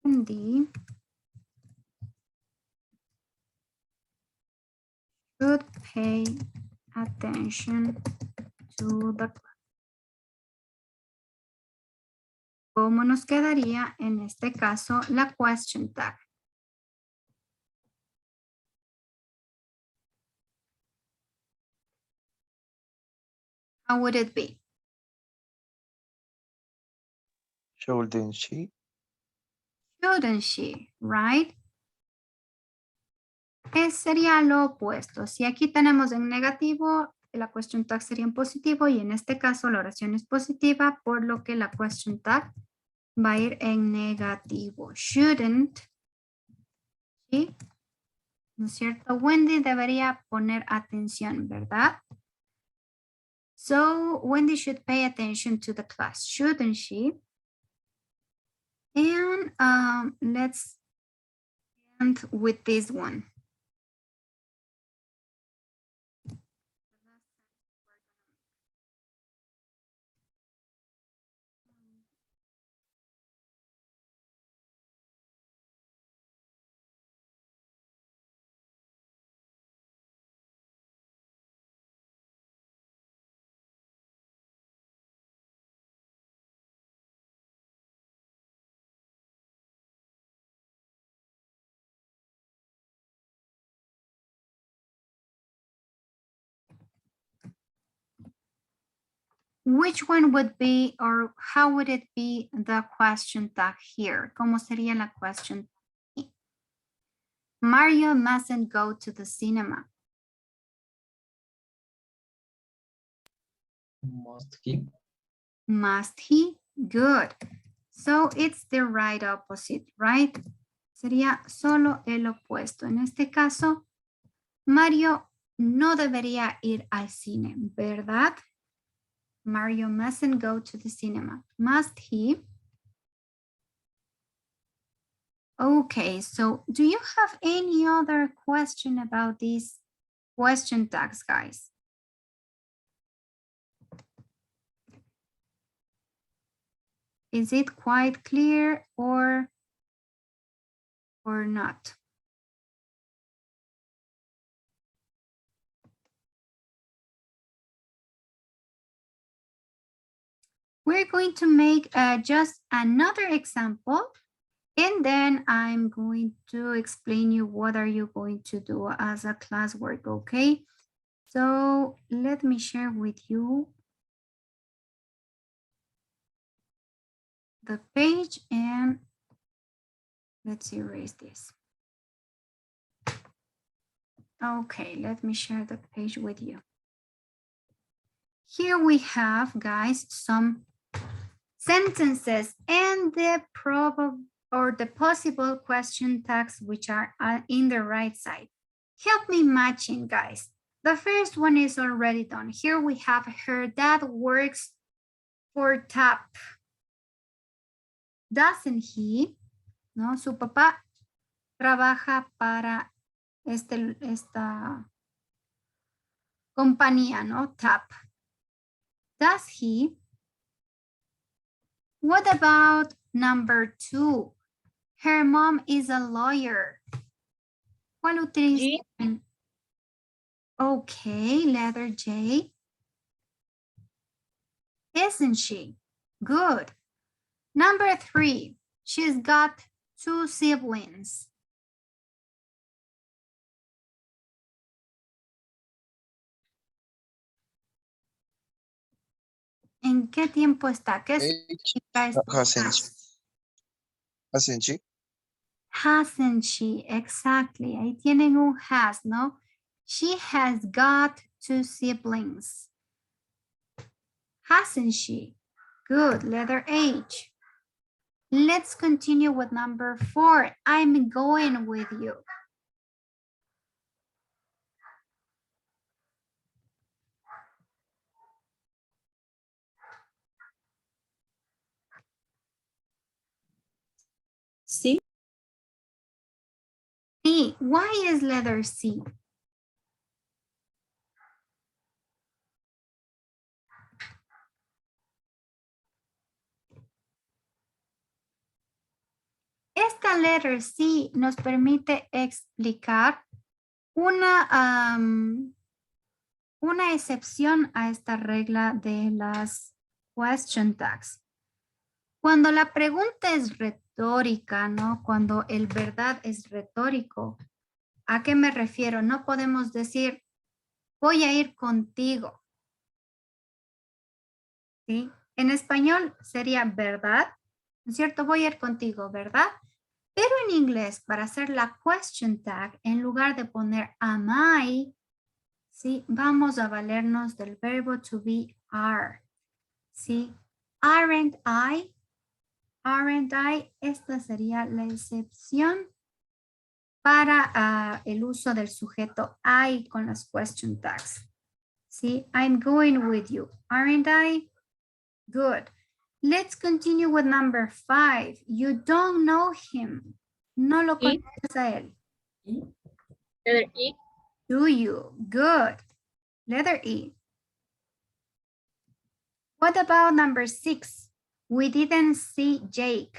Andy should pay attention to the class. ¿Cómo nos quedaría en este caso la question tag? How would it be? Shouldn't she? Shouldn't she, right? Sería lo opuesto. Si aquí tenemos en negativo, la question tag sería en positivo y en este caso la oración es positiva, por lo que la question tag va a ir en negativo. Shouldn't she? ¿No es cierto? Wendy debería poner atención, ¿verdad? So, Wendy should pay attention to the class, shouldn't she? And let's end with this one. Which one would be, or how would it be the question tag here? ¿Cómo sería la question tag? Mario mustn't go to the cinema. Must he? Must he? Good. So it's the right opposite, right? Sería solo el opuesto. En este caso, Mario no debería ir al cine, ¿verdad? Mario mustn't go to the cinema. Must he? Okay, so do you have any other question about these question tags, guys? Is it quite clear or not? We're going to make just another example, and then I'm going to explain you what are you going to do as a classwork, okay? So let me share with you the page and let's erase this. Okay, let me share the page with you. Here we have, guys, some sentences and the probable or the possible question tags which are in the right side. Help me matching, guys. The first one is already done. Here we have her dad works for TAP. Doesn't he? No, su papá trabaja para esta compañía, ¿no? TAP. Does he? What about number 2? Her mom is a lawyer. ¿Cuál utiliza? Okay, letter J. Isn't she? Good. Number 3, she's got 2 siblings. ¿En qué tiempo está? ¿Qué significa esto? Hasn't she? Hasn't she? Exactly. Ahí tienen un has, ¿no? She has got 2 siblings. Hasn't she? Good. Letter H. Let's continue with number 4. I'm going with you. C. C. Why is letter C? Esta letter C nos permite explicar una excepción a esta regla de las question tags. Cuando la pregunta es retórica, ¿no? Cuando el verdad es retórico, ¿a qué me refiero? No podemos decir, voy a ir contigo. ¿Sí? En español sería verdad, ¿no es cierto? Voy a ir contigo, ¿verdad? Pero en inglés, para hacer la question tag, en lugar de poner am I, ¿sí? Vamos a valernos del verbo to be are. ¿Sí? Aren't I? Aren't I? Esta sería la excepción para el uso del sujeto I con las question tags. ¿Sí? I'm going with you. Aren't I? Good. Let's continue with number 5. You don't know him. No lo conoces a él. Letter E. Do you? Good. Letter E. What about number 6? We didn't see Jake.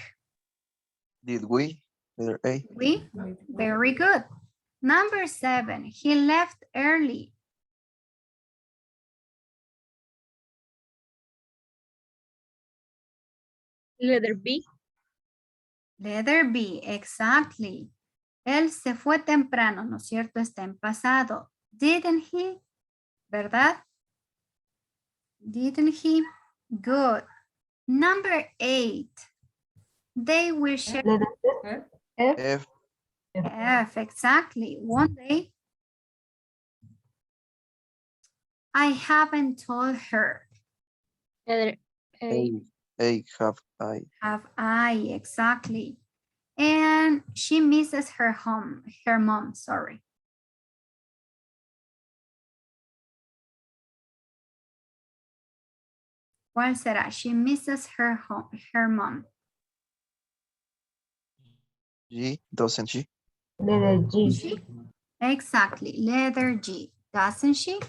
Did we? Letter A. We? Very good. Number 7. He left early. Letter B. Letter B, exactly. Él se fue temprano, ¿no es cierto? Está en pasado. Didn't he? ¿Verdad? Didn't he? Good. Number 8. They will share. F. F, exactly. One day. I haven't told her. Letter A. A. Have I. Have I, exactly. And she misses her mom, sorry. ¿Cuál será? She misses her mom. G. Doesn't she? Letter G. Exactly, letter G. Doesn't she?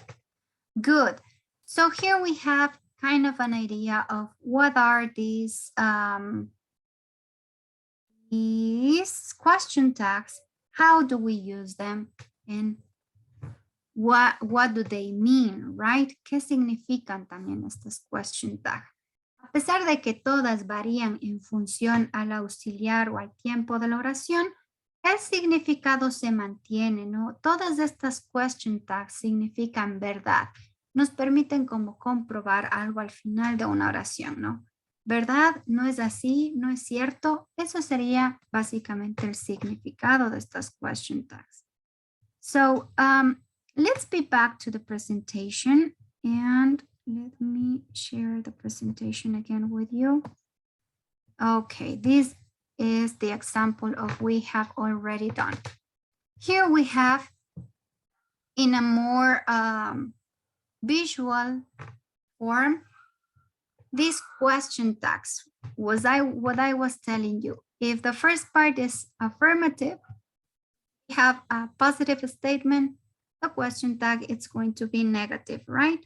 Good. So here we have kind of an idea of what are these question tags, how do we use them, and what do they mean, right? ¿Qué significan también estas question tags? A pesar de que todas varían en función al auxiliar o al tiempo de la oración, el significado se mantiene, ¿no? Todas estas question tags significan verdad. Nos permiten como comprobar algo al final de una oración, ¿no? ¿Verdad? ¿No es así? ¿No es cierto? Eso sería básicamente el significado de estas question tags. So, let's be back to the presentation and let me share the presentation again with you. Okay, this is the example of we have already done. Here we have in a more visual form, these question tags. What I was telling you. If the first part is affirmative, we have a positive statement, the question tag it's going to be negative, right?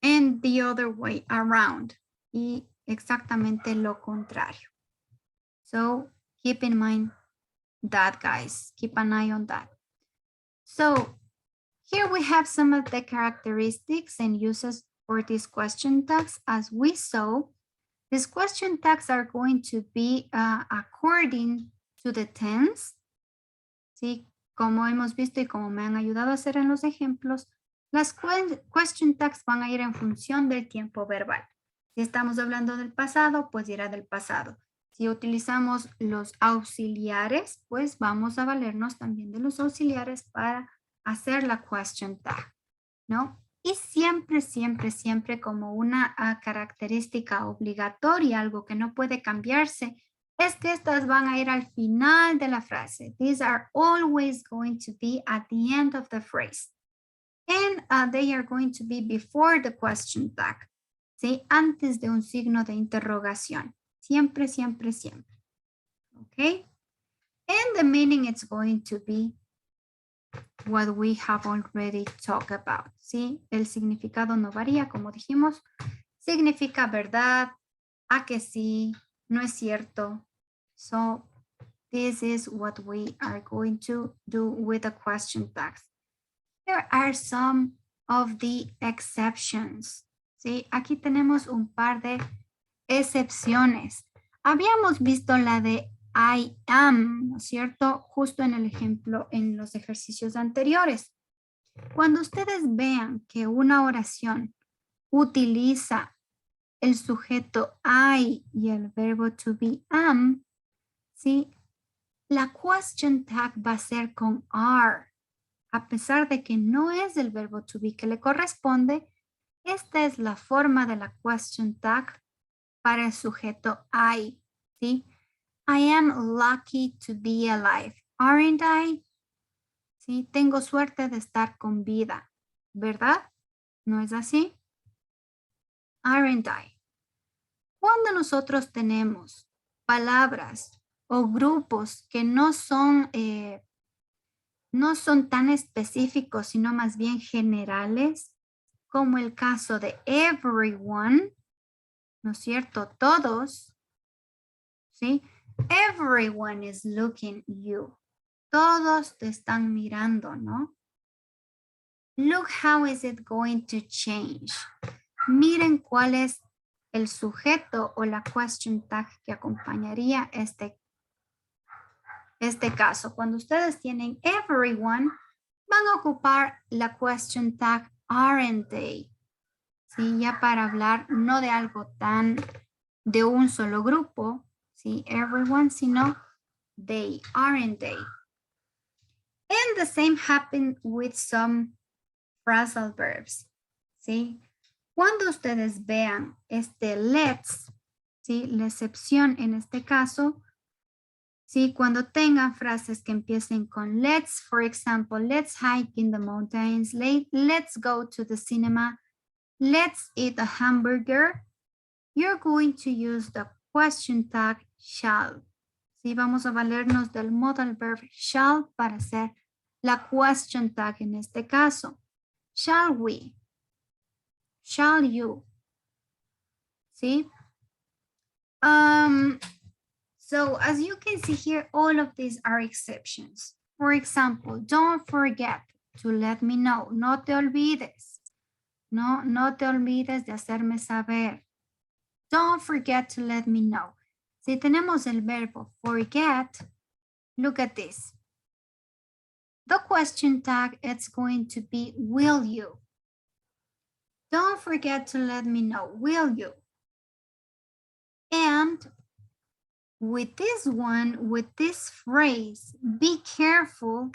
And the other way around. Y exactamente lo contrario. So keep in mind that, guys. Keep an eye on that. So here we have some of the characteristics and uses for these question tags. As we saw, these question tags are going to be according to the tense. ¿Sí? Como hemos visto y como me han ayudado a hacer en los ejemplos, las question tags van a ir en función del tiempo verbal. Si estamos hablando del pasado, pues irá del pasado. Si utilizamos los auxiliares, pues vamos a valernos también de los auxiliares para hacer la question tag, ¿no? Y siempre, siempre, siempre como una característica obligatoria, algo que no puede cambiarse, es que estas van a ir al final de la frase. These are always going to be at the end of the phrase. And they are going to be before the question tag. ¿Sí? Antes de un signo de interrogación. Siempre, siempre, siempre. Okay? And the meaning is going to be what we have already talked about. ¿Sí? El significado no varía, como dijimos. Significa verdad, a que sí, no es cierto. So this is what we are going to do with the question tags. Here are some of the exceptions. ¿Sí? Aquí tenemos un par de excepciones. Habíamos visto la de I am, ¿no es cierto? Justo en el ejemplo, en los ejercicios anteriores. Cuando ustedes vean que una oración utiliza el sujeto I y el verbo to be am, ¿sí? La question tag va a ser con are. A pesar de que no es el verbo to be que le corresponde, esta es la forma de la question tag para el sujeto I, ¿sí? I am lucky to be alive, aren't I? ¿Sí? Tengo suerte de estar con vida, ¿verdad? ¿No es así? Aren't I? Cuando nosotros tenemos palabras o grupos que no son tan específicos, sino más bien generales, como el caso de everyone, ¿no es cierto? Todos, ¿sí? Everyone is looking at you. Todos te están mirando, ¿no? Look how is it going to change. Miren cuál es el sujeto o la question tag que acompañaría este caso. Cuando ustedes tienen everyone, van a ocupar la question tag aren't they. ¿Sí? Ya para hablar no de algo tan de un solo grupo, ¿sí? Everyone, sino they, aren't they. And the same happened with some phrasal verbs, ¿sí? Cuando ustedes vean este let's, ¿sí? La excepción en este caso, ¿sí? Cuando tengan frases que empiecen con let's, for example, let's hike in the mountains, let's go to the cinema, let's eat a hamburger, you're going to use the question tag shall. ¿Sí? Vamos a valernos del modal verb shall para hacer la question tag en este caso. Shall we? Shall you? ¿Sí? So as you can see here, all of these are exceptions. For example, don't forget to let me know. No te olvides. No te olvides de hacerme saber. Don't forget to let me know. Si tenemos el verbo forget, look at this. The question tag, it's going to be will you. Don't forget to let me know, will you? And with this one, with this phrase, be careful,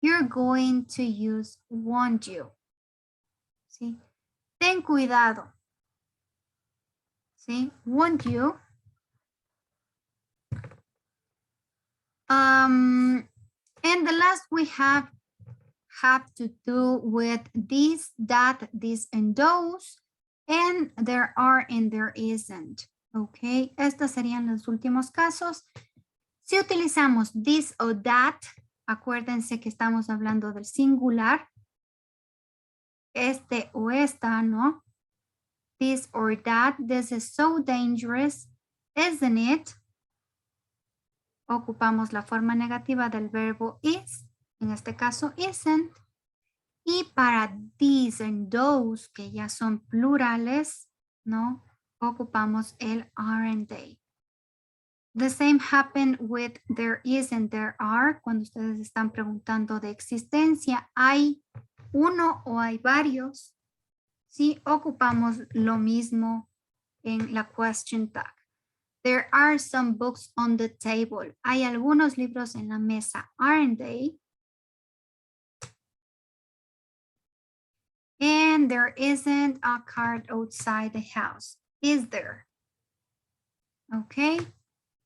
you're going to use won't you. ¿Sí? Ten cuidado. ¿Sí? Won't you? And the last we have to do with this, that, this, and those, and there are and there isn't. Ok, estos serían los últimos casos. Si utilizamos this o that, acuérdense que estamos hablando del singular, este o esta, ¿no? This or that, this is so dangerous, isn't it? Ocupamos la forma negativa del verbo is, en este caso isn't. Y para these and those, que ya son plurales, ¿no? Ocupamos el aren't they. The same happened with there is and there are. Cuando ustedes están preguntando de existencia, ¿hay uno o hay varios? Sí, ocupamos lo mismo en la question tag. There are some books on the table. Hay algunos libros en la mesa, aren't they? And there isn't a car outside the house, is there? Okay,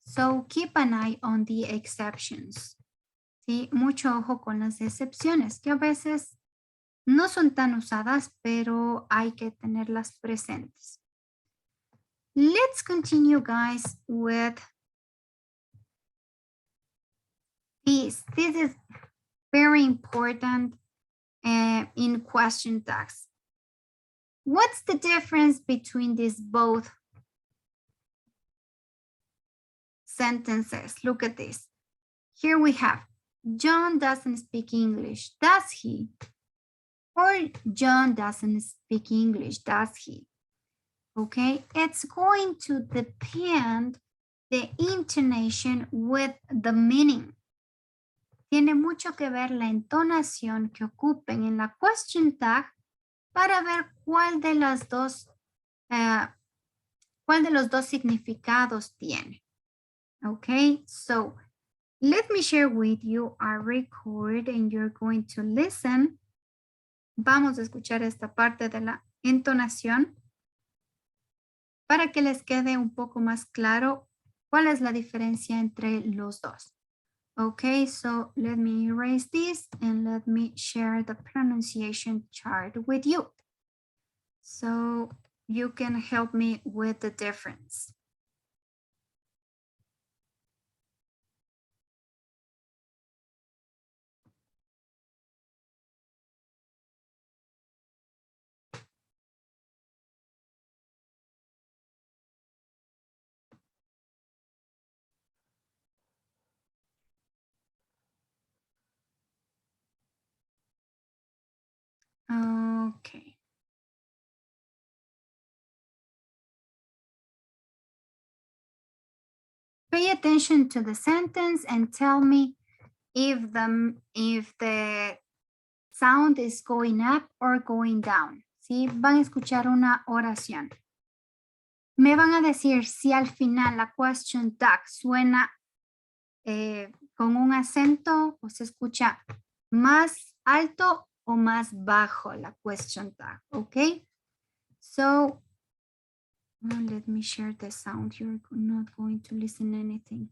so keep an eye on the exceptions. Sí, mucho ojo con las excepciones, que a veces no son tan usadas, pero hay que tenerlas presentes. Let's continue, guys, with this. This is very important in question tags. What's the difference between these both sentences? Look at this. Here we have, John doesn't speak English, does he? Or John doesn't speak English, does he? Okay, it's going to depend the intonation with the meaning. Tiene mucho que ver la entonación que ocupen en la question tag para ver cuál de los dos significados tiene. Okay, so let me share with you a record and you're going to listen. Vamos a escuchar esta parte de la entonación para que les quede un poco más claro cuál es la diferencia entre los dos. Okay, so let me erase this and let me share the pronunciation chart with you. So you can help me with the difference. Okay. Pay attention to the sentence and tell me if the sound is going up or going down. ¿Sí? Van a escuchar una oración. Me van a decir si al final la question tag suena con un acento o se escucha más alto o más bajo la question tag, okay? So, let me share the sound. You're not going to listen anything.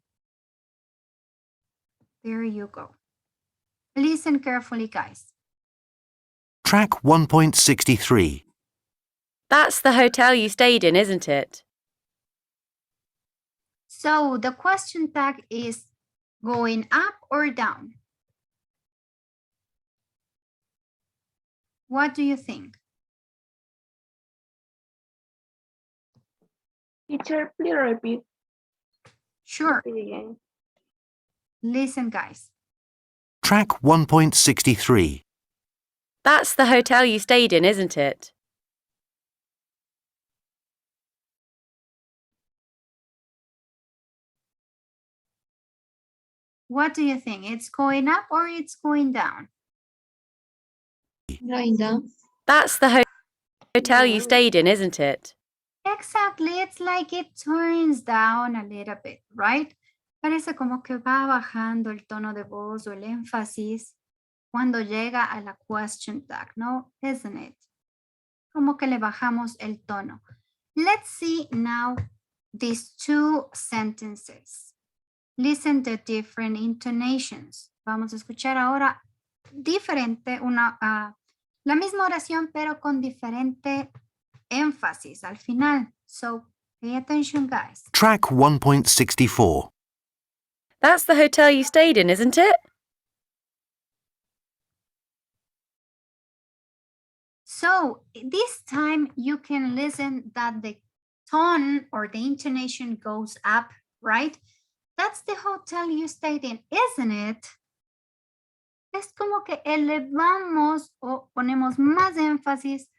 There you go. Listen carefully, guys. Track 1.63. That's the hotel you stayed in, isn't it? So the question tag is going up or down? What do you think? Teacher, please repeat. Sure. Listen, guys. Track 1.63. That's the hotel you stayed in, isn't it? What do you think? It's going up or it's going down? Going down. That's the hotel you stayed in, isn't it? Exactly, it's like it turns down a little bit, right? Parece como que va bajando el tono de voz o el énfasis cuando llega a la question tag, ¿no? Isn't it? Como que le bajamos el tono. Let's see now these two sentences. Listen to different intonations. Vamos a escuchar ahora la misma oración, pero con diferente énfasis al final. So, pay attention, guys. Track 1.64. That's the hotel you stayed in, isn't it? So, this time you can listen that the tone or the intonation goes up, right? That's the hotel you stayed in, isn't it? Es como que elevamos o ponemos más énfasis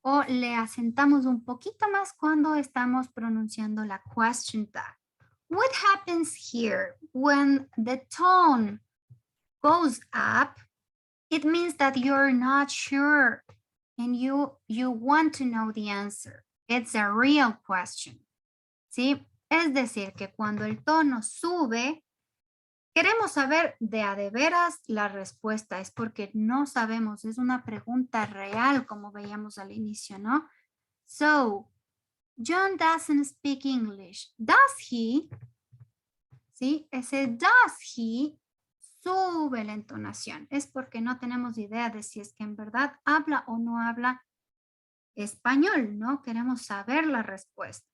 o le asentamos un poquito más cuando estamos pronunciando la question tag. What happens here when the tone goes up? It means that you're not sure and you want to know the answer. It's a real question. ¿Sí? Es decir, que cuando el tono sube, queremos saber de a de veras la respuesta. Es porque no sabemos. Es una pregunta real, como veíamos al inicio, ¿no? So, John doesn't speak English. Does he? ¿Sí? Ese does he sube la entonación. Es porque no tenemos idea de si es que en verdad habla o no habla español, ¿no? Queremos saber la respuesta.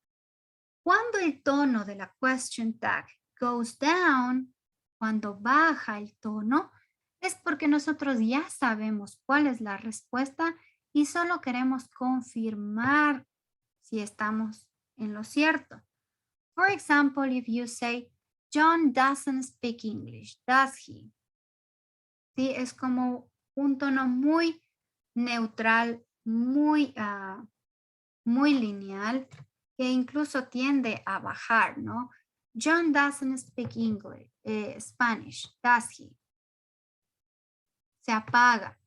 Cuando el tono de la question tag goes down, cuando baja el tono, es porque nosotros ya sabemos cuál es la respuesta y solo queremos confirmar si estamos en lo cierto. For example, if you say, John doesn't speak English, does he? Sí, es como un tono muy neutral, muy lineal, que incluso tiende a bajar, ¿no? John doesn't speak English, Spanish, does he? Se apaga.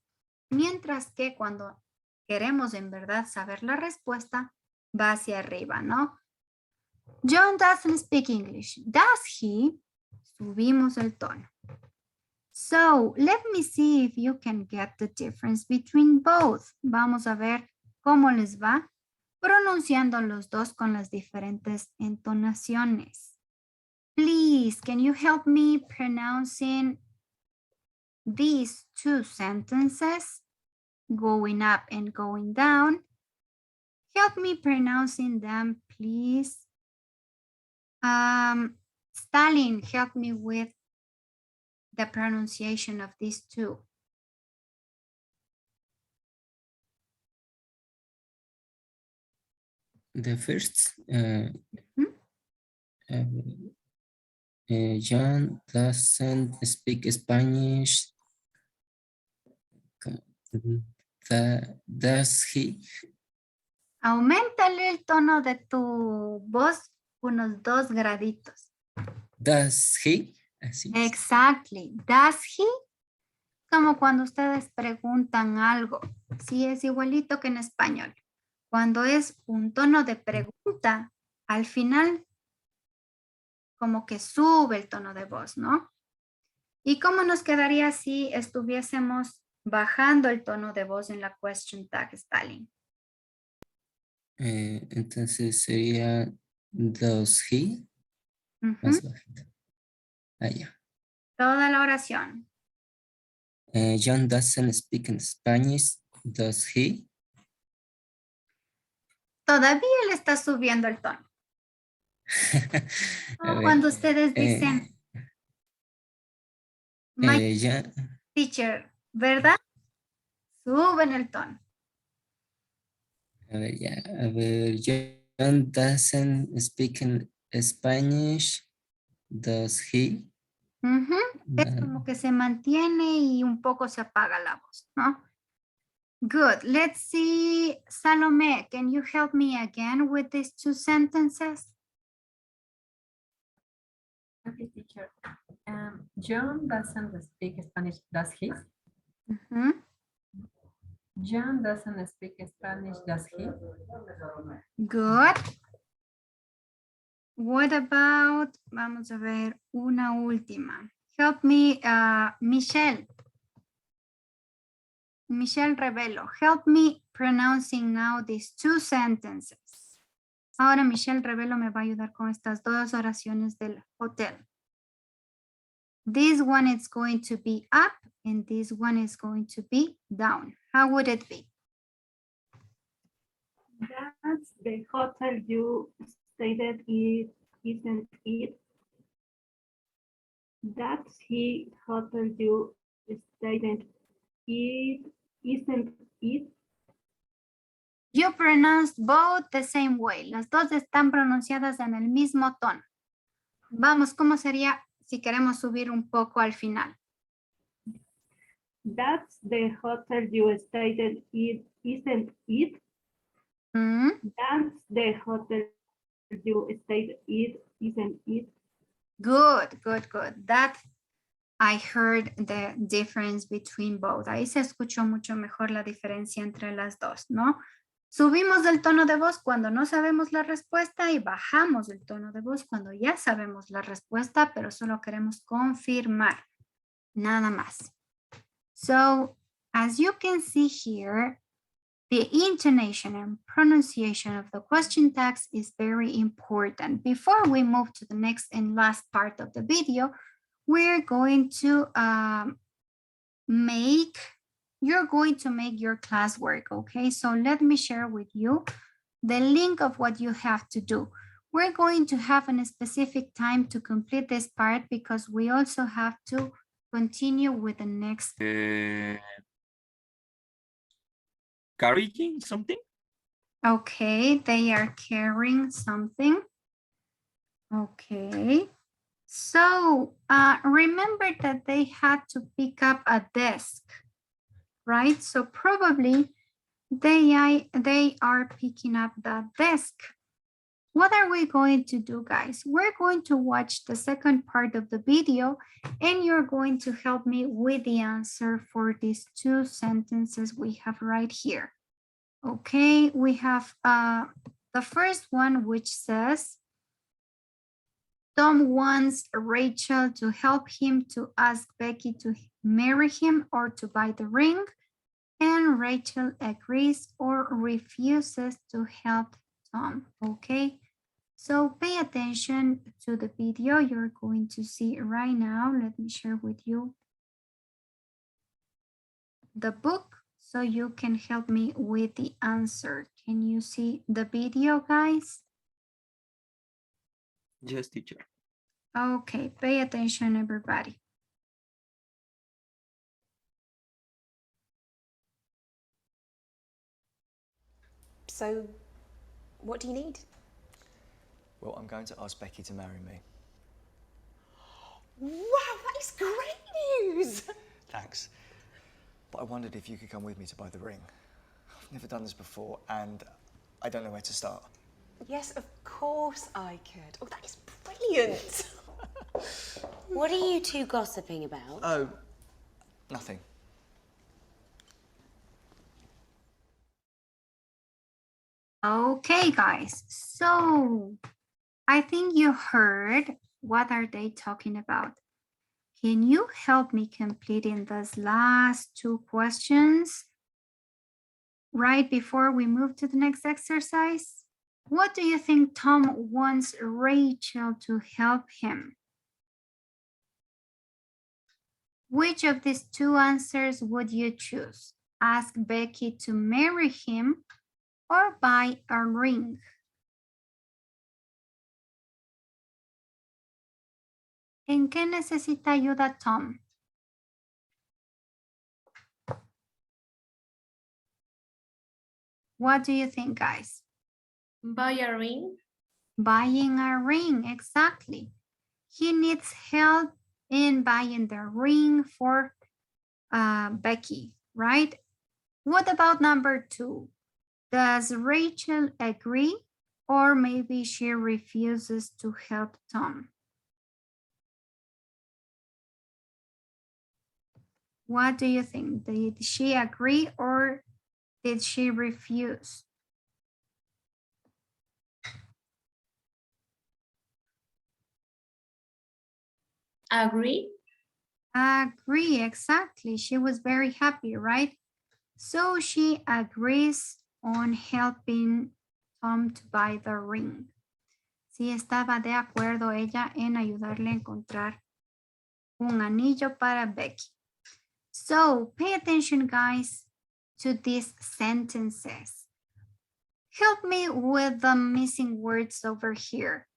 Mientras que cuando queremos en verdad saber la respuesta, va hacia arriba, ¿no? John doesn't speak English, does he? Subimos el tono. So, let me see if you can get the difference between both. Vamos a ver cómo les va pronunciando los dos con las diferentes entonaciones. Please, can you help me pronouncing these two sentences, going up and going down? Help me pronouncing them, please. Stalin, help me with the pronunciation of these two. The first, John doesn't speak Spanish. Does he? Auméntale el tono de tu voz unos 2 graditos. Does he? Así. Exactly. Does he? Como cuando ustedes preguntan algo. Sí, es igualito que en español. Cuando es un tono de pregunta, al final como que sube el tono de voz, ¿no? ¿Y cómo nos quedaría si estuviésemos bajando el tono de voz en la question tag, Stalin? Entonces sería does he? Más bajito. Ya. Toda la oración. John doesn't speak in Spanish. Does he? Todavía le está subiendo el tono. Cuando ustedes dicen, my teacher, ¿verdad? Suben el tono. A ver, John doesn't speak in Spanish. Does he? Es como que se mantiene y un poco se apaga la voz, ¿no? Good. Let's see, Salome, can you help me again with these two sentences? Okay, teacher. John doesn't speak Spanish, does he? John doesn't speak Spanish, does he? Good. What about, vamos a ver, una última. Help me, Michelle. Michelle Revelo, help me pronouncing now these two sentences. Ahora Michelle Revelo me va a ayudar con estas dos oraciones del hotel. This one is going to be up and this one is going to be down. How would it be? That's the hotel you stated it, isn't it? That's the hotel you stated it, isn't it? You pronounced both the same way. Las dos están pronunciadas en el mismo tono. Vamos, ¿cómo sería si queremos subir un poco al final? That's the hotel you stated it, isn't it? That's the hotel you stated it, isn't it? Good, good, good. That I heard the difference between both. Ahí se escuchó mucho mejor la diferencia entre las dos, ¿no? Subimos el tono de voz cuando no sabemos la respuesta y bajamos el tono de voz cuando ya sabemos la respuesta, pero solo queremos confirmar. Nada más. So, as you can see here, the intonation and pronunciation of the question text is very important. Before we move to the next and last part of the video, we're going to you're going to make your classwork, okay? So let me share with you the link of what you have to do. We're going to have a specific time to complete this part because we also have to continue with the next. Carrying something? Okay, they are carrying something. Okay. So remember that they had to pick up a desk, right? So probably they are picking up that desk. What are we going to do, guys? We're going to watch the second part of the video and you're going to help me with the answer for these two sentences we have right here. Okay, we have the first one which says, Tom wants Rachel to help him to ask Becky to marry him or to buy the ring. And Rachel agrees or refuses to help Tom. Okay, so pay attention to the video you're going to see right now. Let me share with you the book so you can help me with the answer. Can you see the video, guys? Yes, teacher. Okay, pay attention, everybody. So, what do you need? Well, I'm going to ask Becky to marry me. Wow, that is great news! Thanks. But I wondered if you could come with me to buy the ring. I've never done this before and I don't know where to start. Yes, of course I could. Oh, that is brilliant! What are you two gossiping about? Oh, nothing. Okay, guys, so I think you heard what are they talking about. Can you help me completing those last two questions right before we move to the next exercise? What do you think Tom wants Rachel to help him? Which of these two answers would you choose? Ask Becky to marry him or buy a ring? ¿En qué necesita ayuda Tom? What do you think, guys? Buy a ring. Buying a ring, exactly. He needs help in buying the ring for Becky, right? What about number two? Does Rachel agree or maybe she refuses to help Tom? What do you think? Did she agree or did she refuse? Agree. Agree, exactly. She was very happy, right? So she agrees on helping Tom to buy the ring. Sí, estaba de acuerdo ella en ayudarle a encontrar un anillo para Becky. So pay attention, guys, to these sentences. Help me with the missing words over here.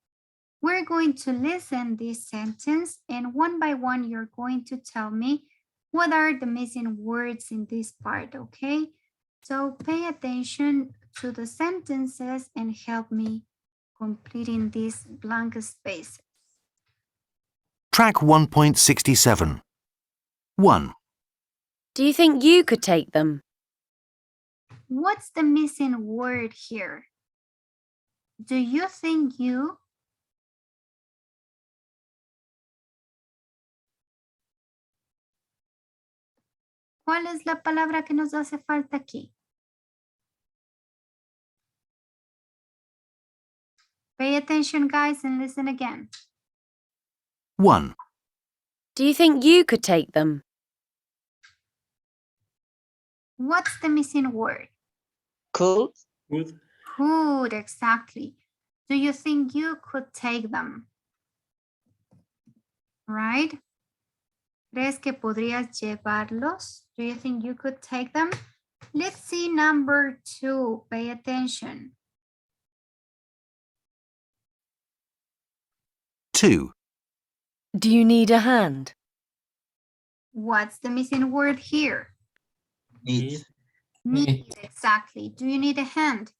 We're going to listen this sentence and one by one, you're going to tell me what are the missing words in this part, okay? So pay attention to the sentences and help me completing these blank spaces. Track 1.67. 1. Do you think you could take them? What's the missing word here? Do you think you? ¿Cuál es la palabra que nos hace falta aquí? Pay attention, guys, and listen again. 1. Do you think you could take them? What's the missing word? Could. Good. Could, exactly. Do you think you could take them? Right? ¿Crees que podrías llevarlos? Do you think you could take them? Let's see number 2. Pay attention. 2. Do you need a hand? What's the missing word here? Need. Need, exactly. Do you need a hand?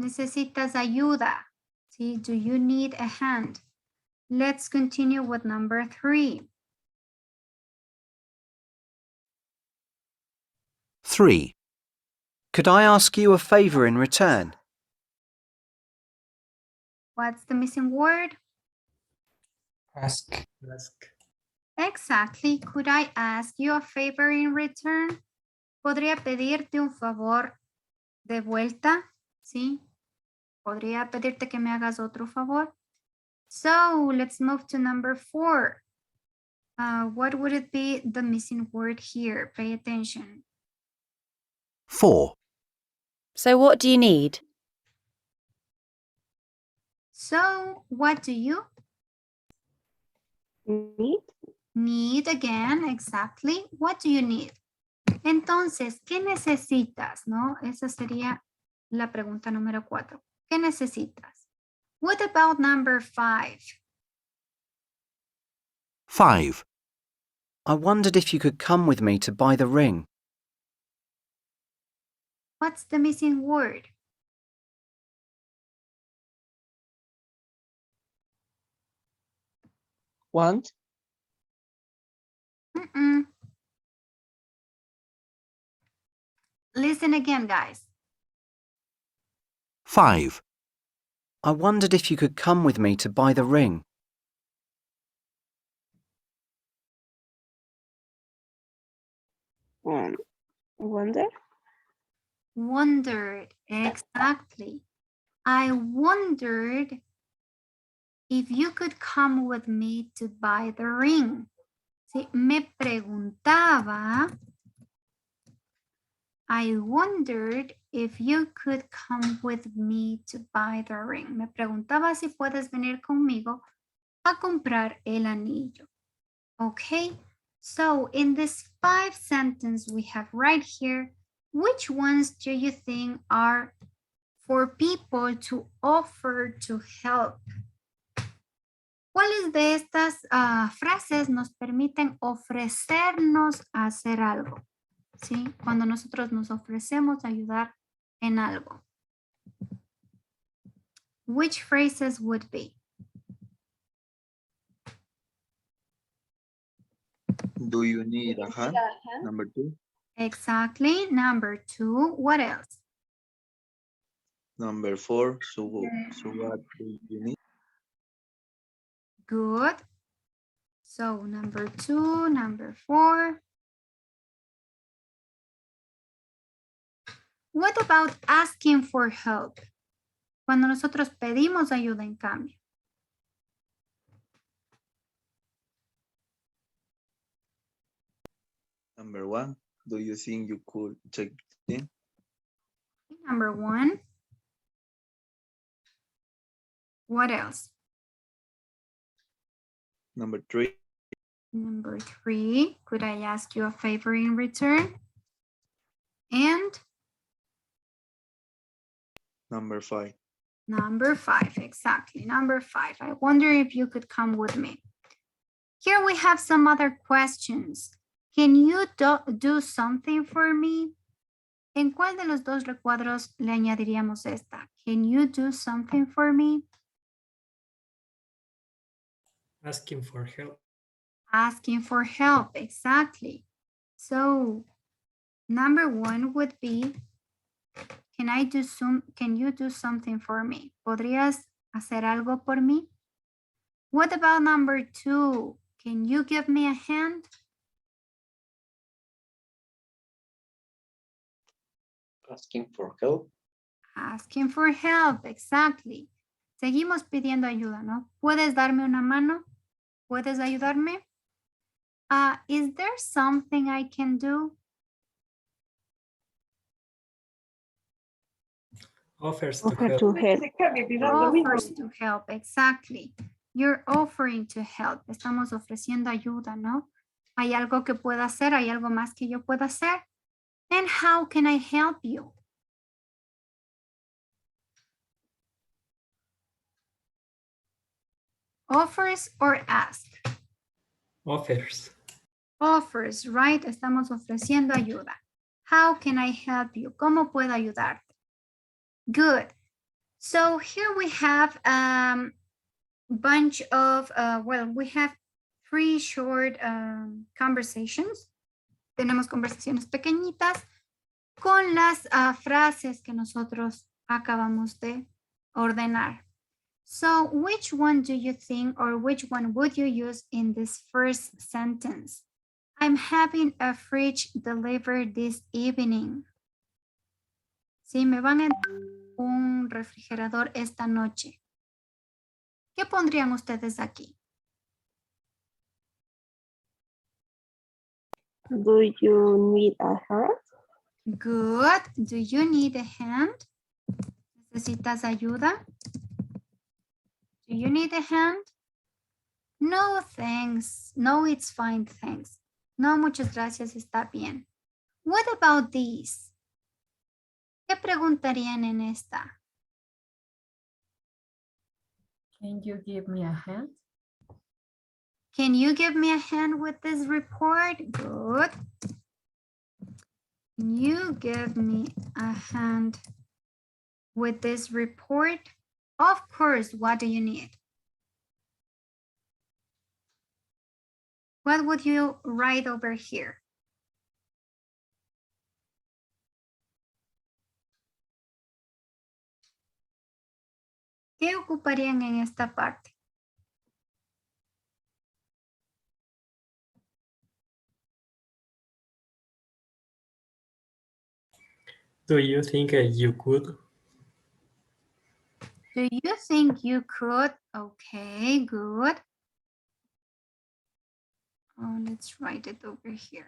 Necesitas ayuda. See, do you need a hand? Let's continue with number 3. 3. Could I ask you a favor in return? What's the missing word? Ask. Exactly. Could I ask you a favor in return? ¿Podría pedirte un favor de vuelta? ¿Sí? ¿Podría pedirte que me hagas otro favor? So let's move to number 4. What would it be the missing word here? Pay attention. 4. So what do you need? So what do you Need. need again? Exactly. What do you need? Entonces, ¿qué necesitas? ¿No? Esa sería la pregunta número 4. ¿Qué necesitas? What about number 5? 5. I wondered if you could come with me to buy the ring. What's the missing word? Want. Listen again, guys. 5. I wondered if you could come with me to buy the ring. Wonder. Wondered, exactly. I wondered if you could come with me to buy the ring. Sí, me preguntaba. I wondered if you could come with me to buy the ring. Me preguntaba si puedes venir conmigo a comprar el anillo. Okay, so in this 5 sentences we have right here, which ones do you think are for people to offer to help? ¿Cuáles de estas frases nos permiten ofrecernos a hacer algo? ¿Sí? Cuando nosotros nos ofrecemos a ayudar en algo. Which phrases would be? Do you need a hand? Number 2. Exactly. Number 2. What else? Number 4. So what do you need? Good. So number 2, number 4. What about asking for help? Cuando nosotros pedimos ayuda en cambio. Number 1, do you think you could check in? Number 1. What else? Number 3, Number 3, could I ask you a favor in return? And number 5. number 5, exactly. Number 5. I wonder if you could come with me. Here we have some other questions. Can you do something for me? ¿En cuál de los dos recuadros le añadiríamos esta? Can you do something for me? Asking for help. Asking for help, exactly. So, number 1 would be, can you do something for me? ¿Podrías hacer algo por mí? What about number 2? Can you give me a hand? Asking for help. Asking for help, exactly. Seguimos pidiendo ayuda, ¿no? ¿Puedes darme una mano? ¿Puedes ayudarme? Is there something I can do? Offers to Offer help. to help. Offers to help, exactly. You're offering to help. Estamos ofreciendo ayuda, ¿no? ¿Hay algo que pueda hacer? ¿Hay algo más que yo pueda hacer? And how can I help you? Offers or ask? Offers. Offers, right? Estamos ofreciendo ayuda. How can I help you? ¿Cómo puedo ayudarte? Good. So here we have bunch of, we have 3 short conversations. Tenemos conversaciones pequeñitas con las frases que nosotros acabamos de ordenar. So which one do you think, or which one would you use in this first sentence? I'm having a fridge delivered this evening. Sí, me van a un refrigerador esta noche. ¿Qué pondrían ustedes aquí? Do you need a hand? Good. Do you need a hand? ¿Necesitas ayuda? Do you need a hand? No, thanks. No, it's fine, thanks. No, muchas gracias, está bien. What about these? ¿Qué preguntarían en esta? Can you give me a hand? Can you give me a hand with this report? Good. Can you give me a hand with this report? Of course, what do you need? What would you write over here? ¿Qué ocuparían en esta parte? Do you think you could? Do you think you could? Okay, good. Oh, let's write it over here.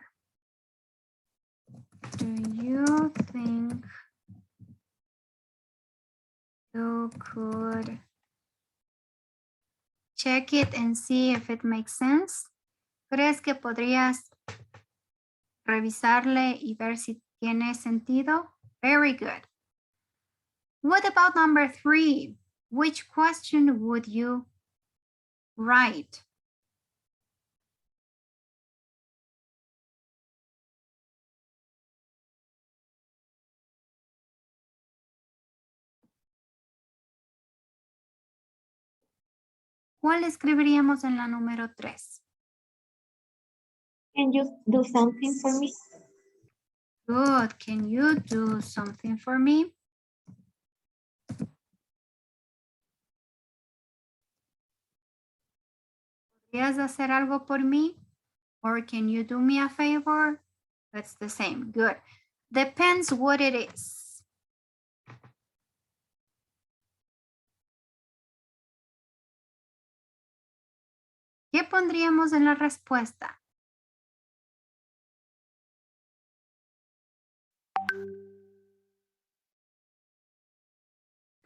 Do you think you could? Check it and see if it makes sense. ¿Crees que podrías revisarle y ver si tiene sentido? Very good. What about number 3? Which question would you write? ¿Cuál escribiríamos en la número 3? Can you do something for me? Good. Can you do something for me? ¿Podrías hacer algo por mí? Or can you do me a favor? That's the same. Good. Depends what it is. pondríamos en la respuesta?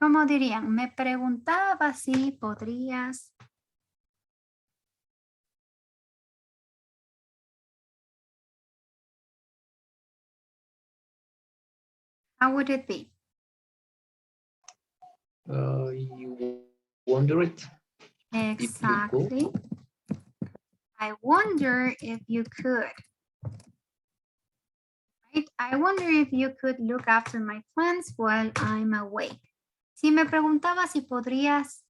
¿Cómo dirían? Me preguntaba si podrías. How would it be? You wonder it? Exactly. I wonder if you could. Right? I wonder if you could look after my plants while I'm away. Si me preguntaba si podrías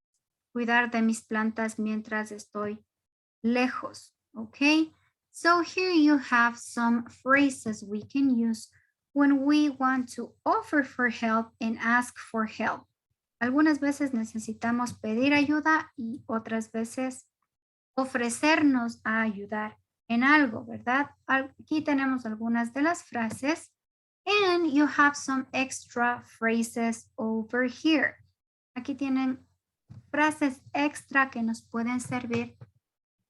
cuidar de mis plantas mientras estoy lejos. Okay? So here you have some phrases we can use when we want to offer for help and ask for help. Algunas veces necesitamos pedir ayuda y otras veces ofrecernos a ayudar en algo, ¿verdad? Aquí tenemos algunas de las frases and you have some extra phrases over here. Aquí tienen frases extra que nos pueden servir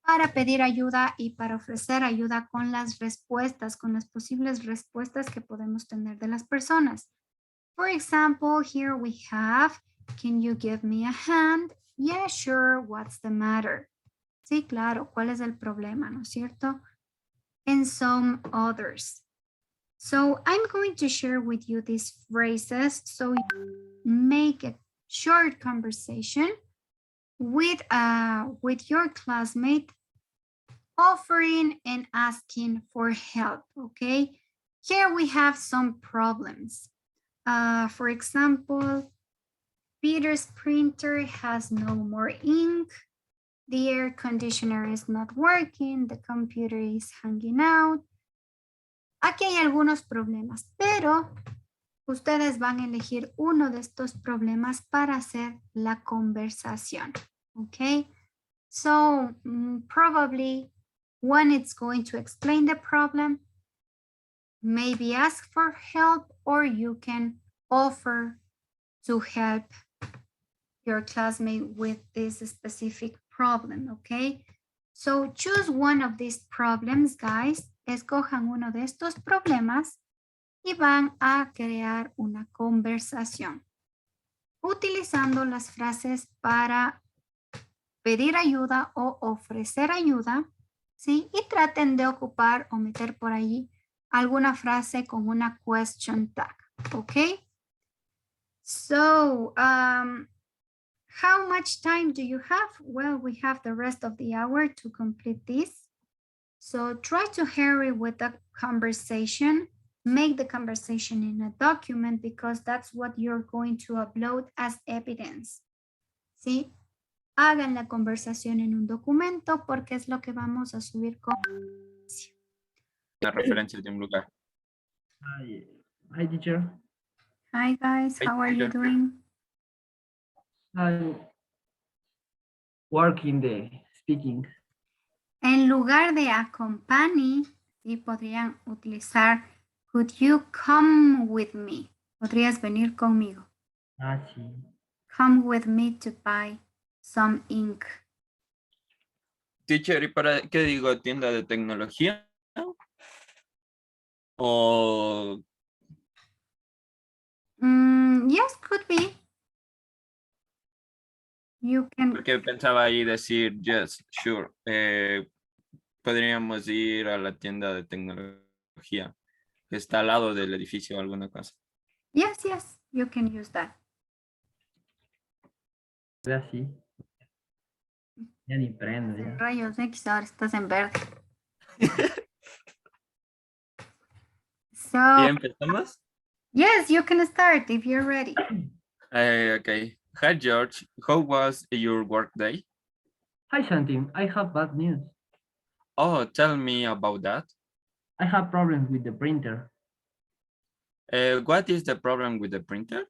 para pedir ayuda y para ofrecer ayuda con las respuestas, con las posibles respuestas que podemos tener de las personas. For example, here we have, can you give me a hand? Yeah, sure, what's the matter? Sí, claro, ¿cuál es el problema, no es cierto? And some others. So I'm going to share with you these phrases so you make a short conversation with your classmate offering and asking for help, okay? Here we have some problems. For example, Peter's printer has no more ink. The air conditioner is not working. The computer is hanging out. Aquí hay algunos problemas, pero ustedes van a elegir uno de estos problemas para hacer la conversación. Okay? So probably one is going to explain the problem, maybe ask for help, or you can offer to help your classmate with this specific problem, okay? So choose one of these problems, guys. Escojan uno de estos problemas y van a crear una conversación utilizando las frases para pedir ayuda o ofrecer ayuda, ¿sí? Y traten de ocupar o meter por ahí alguna frase con una question tag, ¿ok? So, how much time do you have? Well, we have the rest of the hour to complete this. So try to hurry with the conversation. Make the conversation in a document because that's what you're going to upload as evidence. ¿Sí? Hagan la conversación en un documento porque es lo que vamos a subir con La referencia de un lugar. Hi, teacher. Hi guys, how are you doing? I'm working the speaking. En lugar de accompany, ¿sí? Podrían utilizar could you come with me? Podrías venir conmigo. Ah, sí. Come with me to buy some ink. Teacher, ¿y para qué digo tienda de tecnología? O Yes, could be. You can. porque pensaba ahí decir yes, sure. Podríamos ir a la tienda de tecnología que está al lado del edificio o alguna cosa. Yes, yes, you can use that. Ya sí. Ya ni prendo ya. Rayos X, ahora estás en verde. So, ¿Ya empezamos? yes, you can start if you're ready. Okay. Hi, George. How was your work day? Hi, Shanti. I have bad news. Oh, tell me about that. I have problems with the printer. What is the problem with the printer?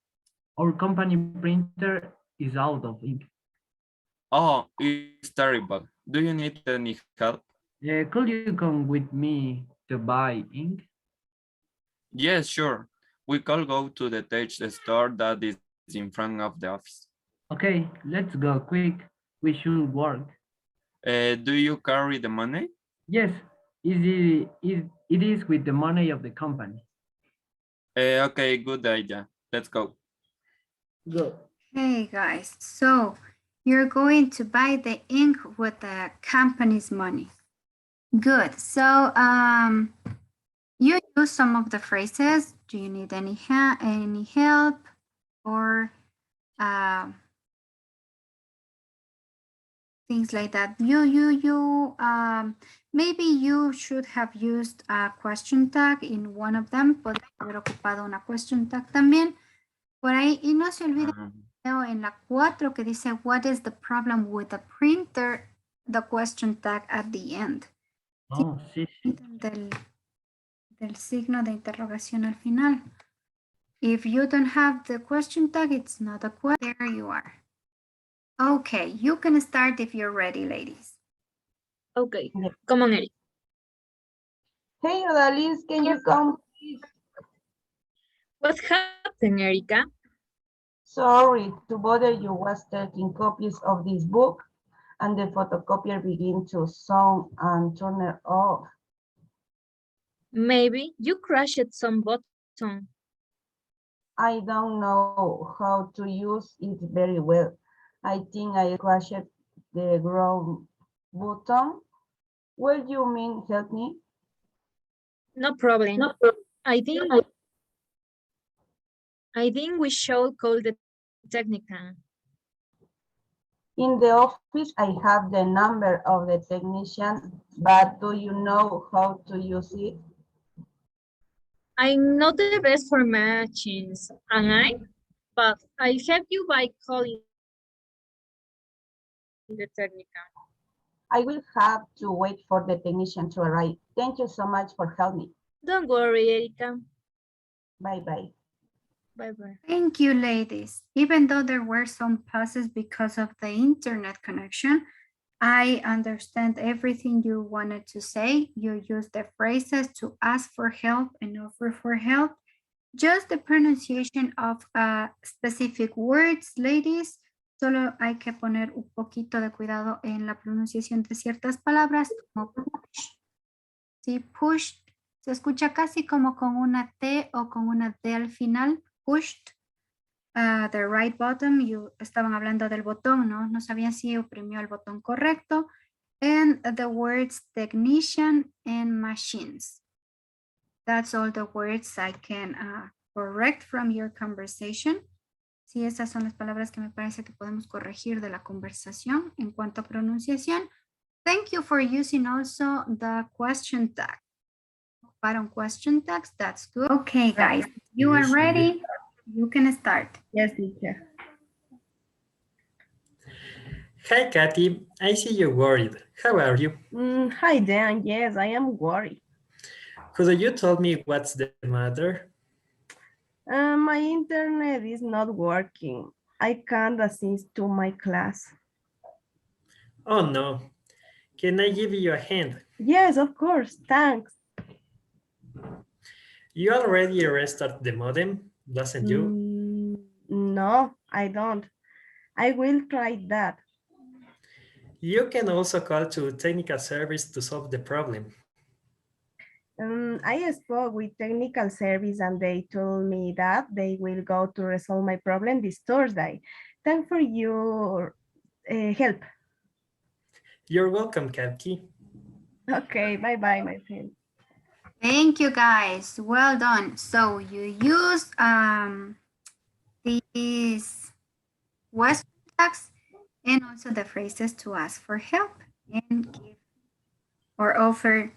Our company printer is out of ink. Oh, it's terrible. Do you need any help? Could you come with me to buy ink? Yes, sure. We could go to the tech store that is in front of the office. Okay, let's go quick. We should work. Do you carry the money? Yes, it is with the money of the company. Okay, good idea. Let's go. Go. Hey guys, so you're going to buy the ink with the company's money. Good. So you use some of the phrases. Do you need any help or things like that? Maybe you should have used a question tag in one of them. Podría haber ocupado una question tag también. Por ahí, y no se olvide en la 4 que dice, what is the problem with the printer? The question tag at the end. Oh, sí, sí. Del signo de interrogación al final. If you don't have the question tag, it's not a question. There you are. Okay, you can start if you're ready, ladies. Okay, come on, Eric. Hey, Odalis, can you come, please? What happened, Erica? Sorry to bother you, was taking copies of this book and the photocopier began to sound and turn it off. Maybe you crashed some button. I don't know how to use it very well. I think I crashed the wrong button. Will you mean help me? No problem. I think we should call the technician. In the office, I have the number of the technician, but do you know how to use it? I'm not the best for machines, am I? But I'll help you by calling the technician. I will have to wait for the technician to arrive. Thank you so much for helping me. Don't worry, Erica. Bye-bye. Bye-bye. Thank you, ladies. Even though there were some pauses because of the internet connection, I understand everything you wanted to say. You used the phrases to ask for help and offer for help. Just the pronunciation of specific words, ladies. Solo hay que poner un poquito de cuidado en la pronunciación de ciertas palabras como push. Sí, push se escucha casi como con una T o con una D al final. Pushed. The right button. Estaban hablando del botón, ¿no? No sabían si oprimió el botón correcto. And the words technician and machines. That's all the words I can correct from your conversation. Sí, esas son las palabras que me parece que podemos corregir de la conversación en cuanto a pronunciación. Thank you for using also the question tag. Ocuparon question tags, that's good. Okay, guys, you are ready. You can start. Yes, teacher. Hi, Kathy. I see you're worried. How are you? Hi, Dan. Yes, I am worried. Could you tell me what's the matter? My internet is not working. I can't assist to my class. Oh, no. Can I give you a hand? Yes, of course. Thanks. You already restarted the modem, doesn't you? No, I don't. I will try that. You can also call to technical service to solve the problem. I spoke with technical service and they told me that they will go to resolve my problem this Thursday. Thanks for your help. You're welcome, Kathy. Okay, bye-bye, my friend. Thank you, guys. Well done. So you use these question tags and also the phrases to ask for help and give or offer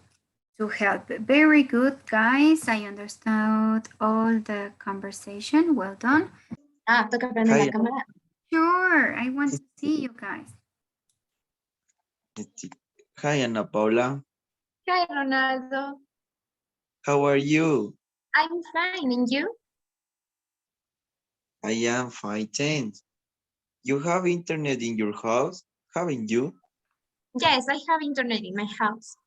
to help. Very good, guys. I understood all the conversation. Well done. Toca prender la cámara. Sure, I want to see you guys. Hi, Ana Paula. Hi, Ronaldo. How are you? I'm fine, and you? I am fine, thanks. You have internet in your house, haven't you? Yes, I have internet in my house.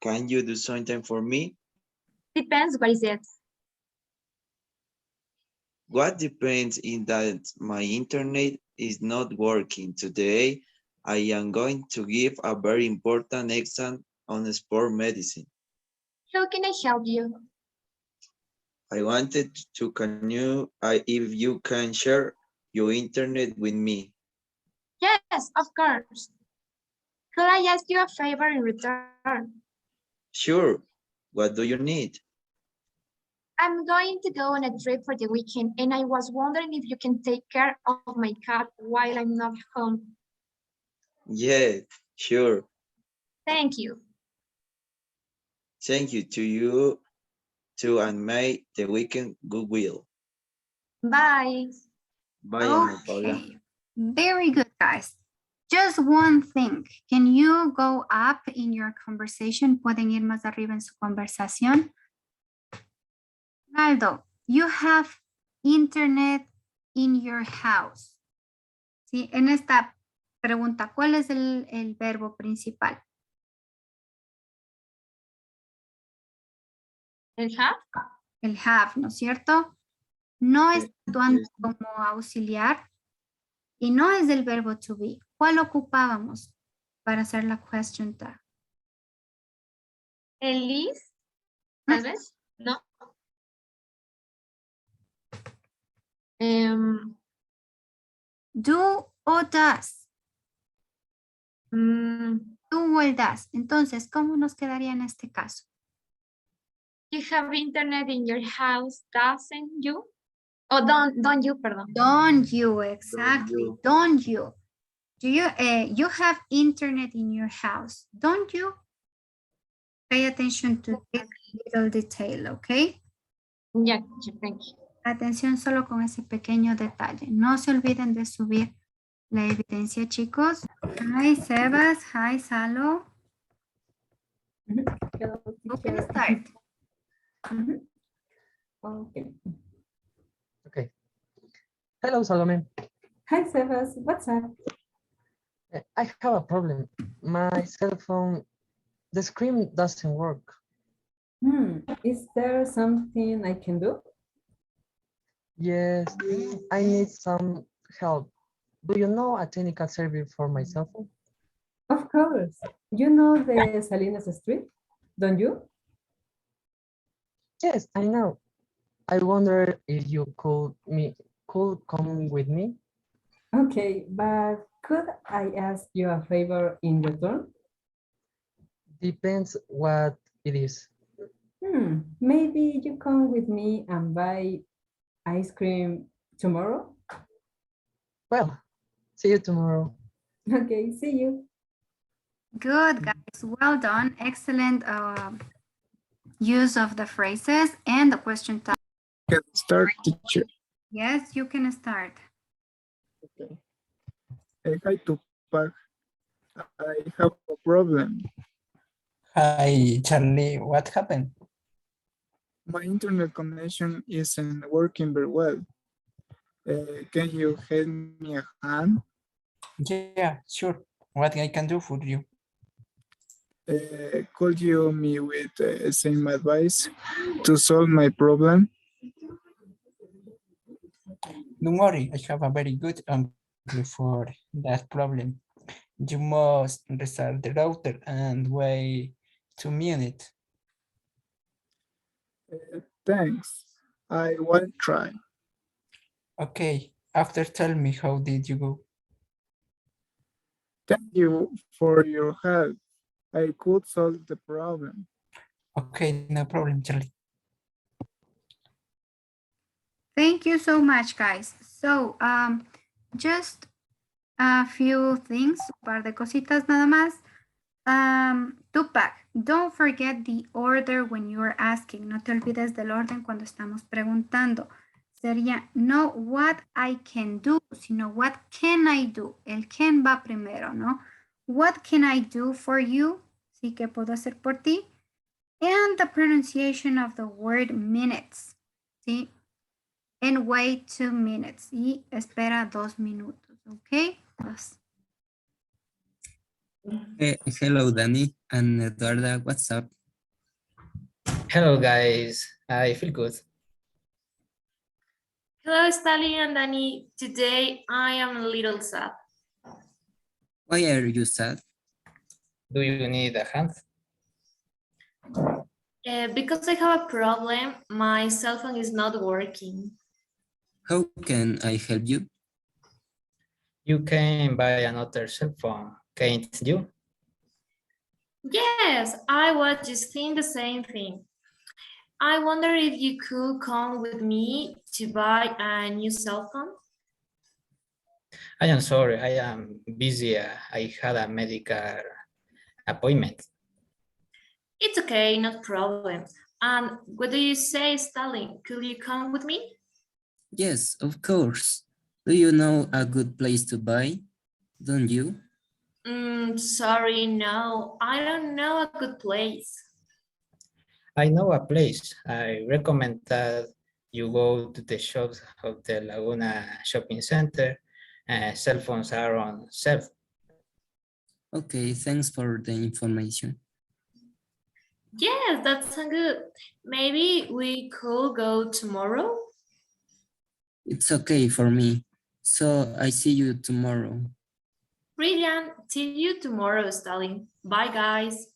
Can you do something for me? Depends, what is it? What depends in that my internet is not working today I am going to give a very important exam on sport medicine. How can I help you? I wanted to if you can share your internet with me. Yes, of course. Could I ask you a favor in return? Sure. What do you need? I'm going to go on a trip for the weekend and I was wondering if you can take care of my cat while I'm not home. Yeah, sure. Thank you. Thank you to you too, and may the weekend goodwill. Bye. Bye, Ana Paula. Okay, very good, guys. Just one thing. Can you go up in your conversation? ¿Pueden ir más arriba en su conversación? Naldo, you have internet in your house. ¿Sí? En esta pregunta, ¿cuál es el verbo principal? ¿El have? El have, ¿no es cierto? No está actuando como auxiliar y no es del verbo to be. ¿Cuál ocupábamos para hacer la question tag? ¿El is? Tal vez. No. Do o does. Do o el does. Entonces, ¿cómo nos quedaría en este caso? You have internet in your house, doesn't you? Oh, don't you, perdón. Don't you, exactly. Don't you. Do you, you have internet in your house, don't you? Pay attention to this little detail, okay? Yeah, thank you. Atención solo con ese pequeño detalle. No se olviden de subir la evidencia, chicos. Hi, Sebas. Hi, Salo. Who can start? Okay. Okay. Hello, Salome. Hi, Sebas. What's up? I have a problem. My cell phone, the screen doesn't work. Is there something I can do? Yes, I need some help. Do you know a technical service for my cell phone? Of course. You know the Salinas Street, don't you? Yes, I know. I wonder if you could come with me. Okay, but could I ask you a favor in return? Depends what it is. Maybe you come with me and buy ice cream tomorrow? Well, see you tomorrow. Okay, see you. Good, guys. Well done. Excellent use of the phrases and the question tag. Can start, teacher. Yes, you can start. Okay. Hi, Tupac. I have a problem. Hi, Charlie. What happened? My internet connection isn't working very well. Can you help me a hand? Yeah, sure. What I can do for you? Could you me with same advice to solve my problem? Don't worry, I have a very good answer for that problem. You must restart the router and wait 2 minutes. Thanks. I will try. Okay, after tell me how did you go? Thank you for your help. I could solve the problem. Okay, no problem, Charlie. Thank you so much, guys. So, just a few things, un par de cositas nada más. Tupac, don't forget the order when you are asking. No te olvides del orden cuando estamos preguntando. Sería no what I can do, sino what can I do. El can va primero, ¿no? What can I do for you? Sí, ¿qué puedo hacer por ti? And the pronunciation of the word minutes, ¿sí? And wait 2 minutes. Y espera 2 minutos, ¿ok? Hello, Danny and Eduarda, what's up? Hello, guys. I feel good. Hello, Stali and Danny. Today I am a little sad. Why are you sad? Do you need a hand? Because I have a problem, my cell phone is not working. How can I help you? You can buy another cell phone, can't you? Yes, I was just thinking the same thing. I wonder if you could come with me to buy a new cell phone. I am sorry, I am busy. I had a medical appointment. It's okay, no problem. And what do you say, Stalin? Could you come with me? Yes, of course. Do you know a good place to buy? Don't you? Sorry, no, I don't know a good place. I know a place. I recommend that you go to the shops of the Laguna Shopping Center. Cell phones are on sale. Okay, thanks for the information. Yes, that sounds good. Maybe we could go tomorrow? It's okay for me. So I see you tomorrow. Brilliant. See you tomorrow, Stalin. Bye, guys.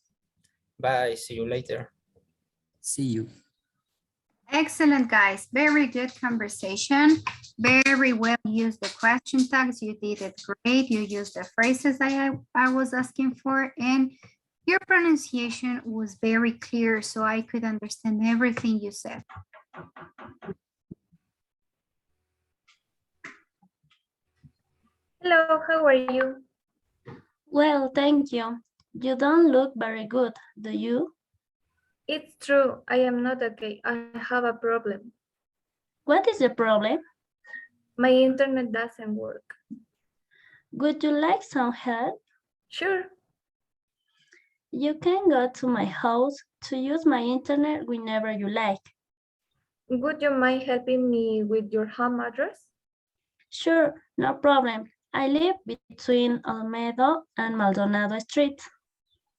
Bye, see you later. See you. Excellent, guys. Very good conversation. Very well used the question tags. You did it great. You used the phrases I was asking for, and your pronunciation was very clear, so I could understand everything you said. Hello, how are you? Well, thank you. You don't look very good, do you? It's true, I am not okay. I have a problem. What is the problem? My internet doesn't work. Would you like some help? Sure. You can go to my house to use my internet whenever you like. Would you mind helping me with your home address? Sure, no problem. I live between Olmedo and Maldonado Street.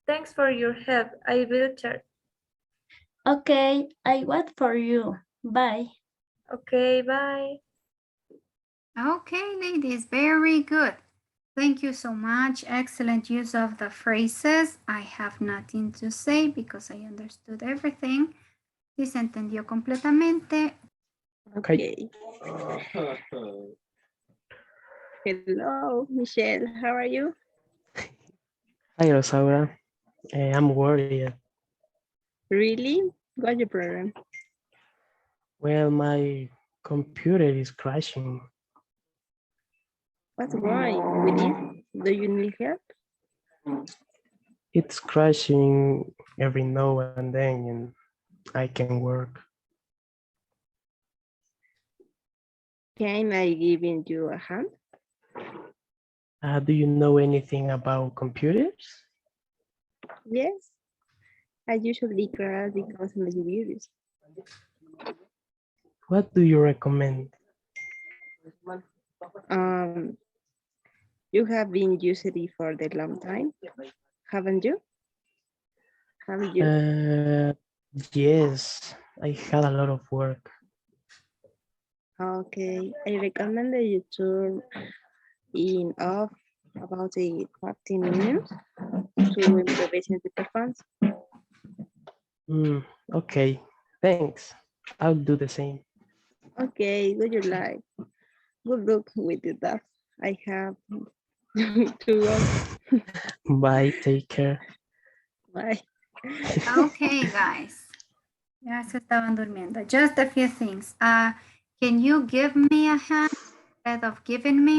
Thanks for your help. I will check. Okay, I wait for you. Bye. Okay, bye. Okay, ladies, very good. Thank you so much. Excellent use of the phrases. I have nothing to say because I understood everything. Sí se entendió completamente. Okay. Hello, Michelle. How are you? Hi, Rosaura. I'm worried. Really? What's your problem? Well, my computer is crashing. What's wrong with it? Do you need help? It's crashing every now and then, and I can work. Can I give you a hand? Do you know anything about computers? Yes. I usually crash because of my virus. What do you recommend? You have been using it for a long time, haven't you? Have you? Yes, I had a lot of work. Okay, I recommend that you turn in off about the 15 minutes to improve the performance. Okay, thanks. I'll do the same. Okay, would you like? Good luck with the dog. I have to go. Bye, take care. Bye. Okay, guys. Ya se estaban durmiendo. Just a few things. Can you give me a hand instead of giving me?